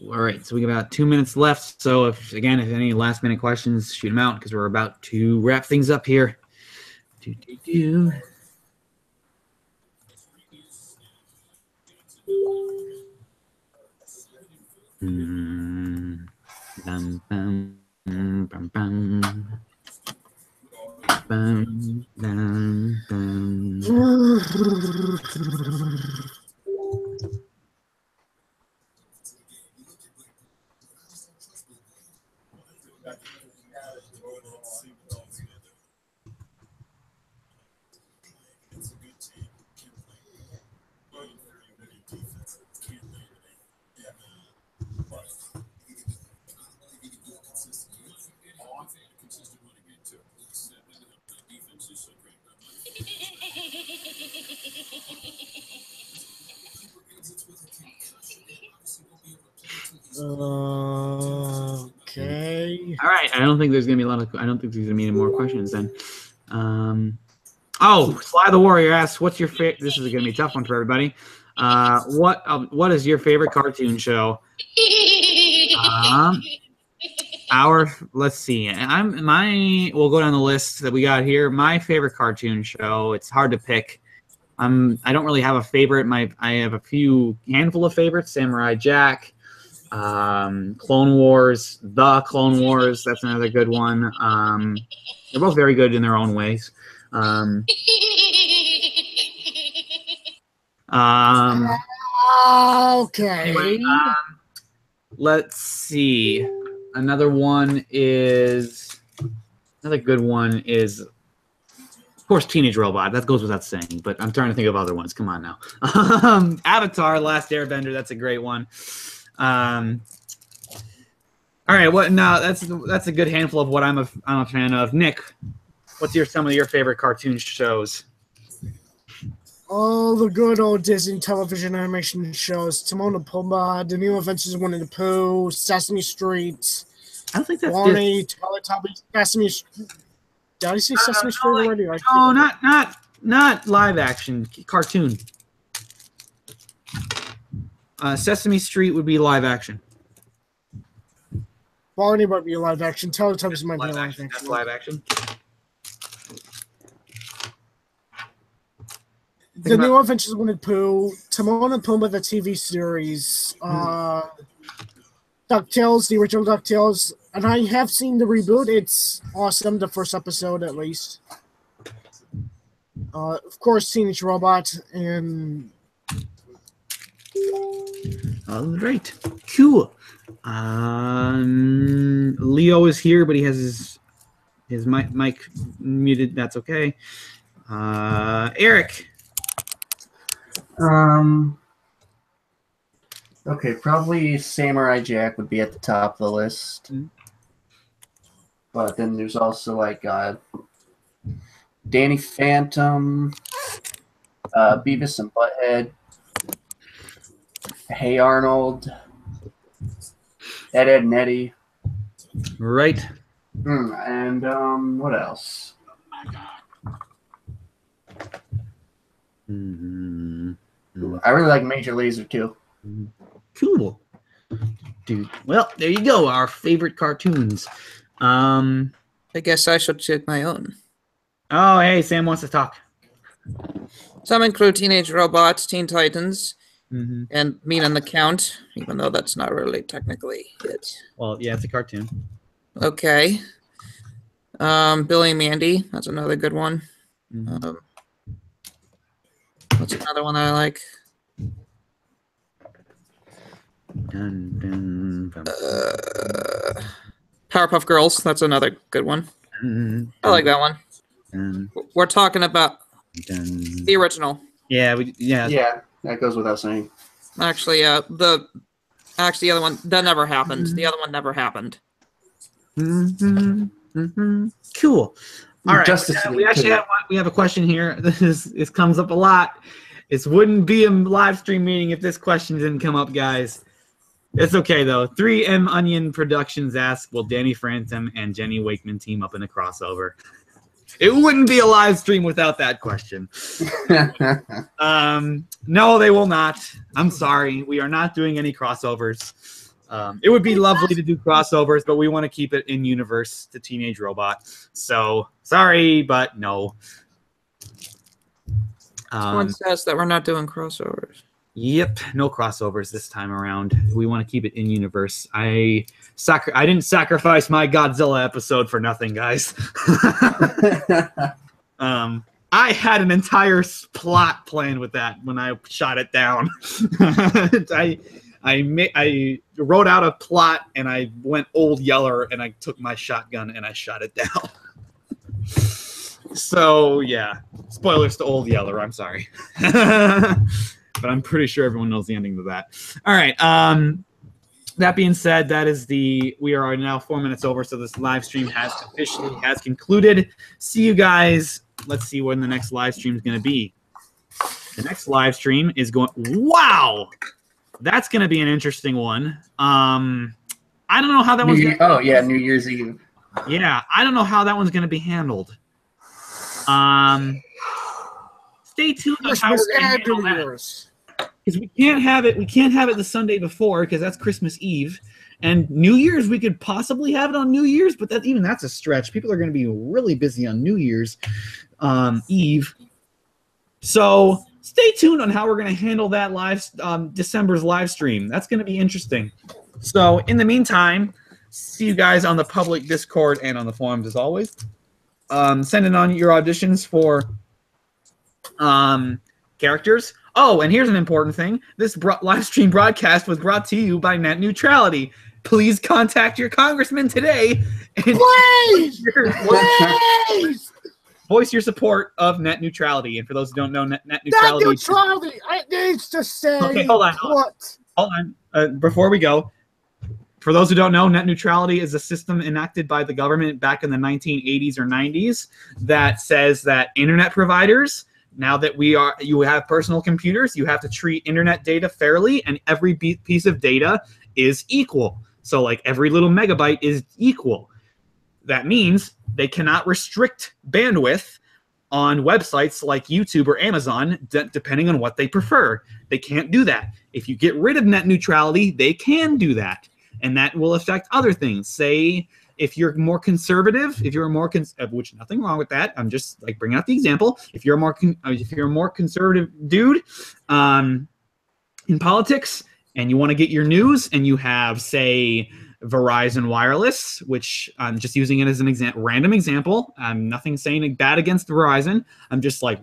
All right, so we got about 2 minutes left. So if any last minute questions, shoot them out because we're about to wrap things up here. Bum, bum, bum, bum. Bum, bum, bum. Okay. All right. I don't think there's gonna be I don't think there's gonna be any more questions then. Oh, Sly the Warrior asks, "What's your favorite?" This is gonna be a tough one for everybody. What is your favorite cartoon show? Let's see. We'll go down the list that we got here. My favorite cartoon show. It's hard to pick. I don't really have a favorite. I have a handful of favorites. Samurai Jack, Clone Wars, The Clone Wars. That's another good one. They're both very good in their own ways. Okay. Anyway, let's see. Another good one is, of course, Teenage Robot. That goes without saying, but I'm trying to think of other ones. Come on now. Avatar, Last Airbender. That's a great one. All right. What now? That's a good handful of what I'm a fan of. Nick, what's some of your favorite cartoon shows? All the good old Disney television animation shows: Timon and Pumbaa, The New Adventures of Winnie the Pooh, Sesame Street. I don't think that's Barney, Teletubbies, Sesame Street. Did I see Sesame Street already? No, not live action, cartoon. Sesame Street would be live action. Barney might be live action. Teletubbies might be live action. That's live action. The New Adventures of Winnie the Pooh, Timon and Pumbaa, the TV series, DuckTales, the original DuckTales, and I have seen the reboot. It's awesome, the first episode at least. Of course, Teenage Robot and... Great. Cool. Leo is here, but he has his mic muted. That's okay. Eric. Okay, probably Samurai Jack would be at the top of the list. But then there's also like Danny Phantom, Beavis and Butthead, Hey Arnold, Ed, Edd n Eddy. Right. And what else? I really like Major Lazer too. Cool. Dude. Well, there you go. Our favorite cartoons. I guess I should check my own. Oh, hey, Sam wants to talk. Some include Teenage Robots, Teen Titans, and Mean and the Count, even though that's not really technically it. Well, yeah, it's a cartoon. Okay. Billy and Mandy, that's another good one. What's another one that I like? Powerpuff Girls, that's another good one. I like that one. We're talking about the original. Yeah, yeah, that goes without saying. Actually, the other one that never happened. The other one never happened. Cool. All right. Justice We actually have a question here. This comes up a lot. It wouldn't be a live stream meeting if this question didn't come up, guys. It's okay though. 3M Onion Productions asks, will Danny Phantom and Jenny Wakeman team up in a crossover? It wouldn't be a live stream without that question. No, they will not. I'm sorry. We are not doing any crossovers. It would be lovely to do crossovers, but we want to keep it in universe to Teenage Robot. So sorry, but no. Someone says that we're not doing crossovers. Yep, no crossovers this time around. We want to keep it in universe. I didn't sacrifice my Godzilla episode for nothing, guys. I had an entire plot planned with that when I shot it down. I wrote out a plot and I went Old Yeller and I took my shotgun and I shot it down. So yeah, spoilers to Old Yeller. I'm sorry. But I'm pretty sure everyone knows the ending to that. All right. That being said, we are now 4 minutes over, so this live stream has concluded. See you guys. Let's see when the next live stream is going to be. The next live stream is going. Wow, that's going to be an interesting one. I don't know how that one's. New Year's Eve. Yeah, I don't know how that one's going to be handled. Stay tuned on how we're going to handle that. because we can't have it. We can't have it the Sunday before because that's Christmas Eve, and New Year's we could possibly have it on New Year's, but that's a stretch. People are going to be really busy on New Year's Eve, so stay tuned on how we're going to handle that December's live stream. That's going to be interesting. So in the meantime, see you guys on the public Discord and on the forums as always. Send in on your auditions for characters. Oh, and here's an important thing. This live stream broadcast was brought to you by net neutrality. Please contact your congressman today. And Please! Voice your support of net neutrality. And for those who don't know, net neutrality. Net neutrality! It needs to say. Okay, hold on. Before we go, for those who don't know, net neutrality is a system enacted by the government back in the 1980s or 90s that says that internet providers, now that you have personal computers, you have to treat internet data fairly, and every piece of data is equal. So like every little megabyte is equal. That means they cannot restrict bandwidth on websites like YouTube or Amazon, depending on what they prefer. They can't do that. If you get rid of net neutrality, they can do that. And that will affect other things. Say, if you're more conservative, which nothing wrong with that. I'm just like bringing out the example. If you're a more conservative dude in politics, and you want to get your news, and you have, say, Verizon Wireless, which I'm just using it as an random example. I'm nothing saying bad against Verizon. I'm just like,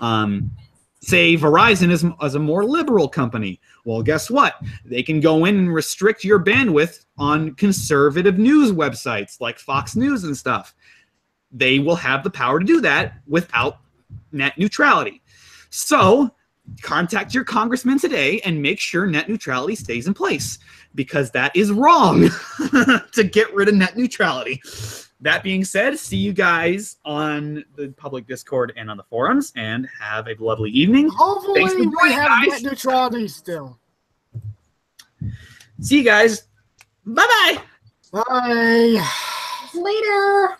say Verizon is a more liberal company. Well, guess what? They can go in and restrict your bandwidth on conservative news websites like Fox News and stuff. They will have the power to do that without net neutrality. So contact your congressman today and make sure net neutrality stays in place, because that is wrong to get rid of net neutrality. That being said, see you guys on the public Discord and on the forums, and have a lovely evening. Hopefully we have net neutrality still. See you guys. Bye-bye. Bye. Later.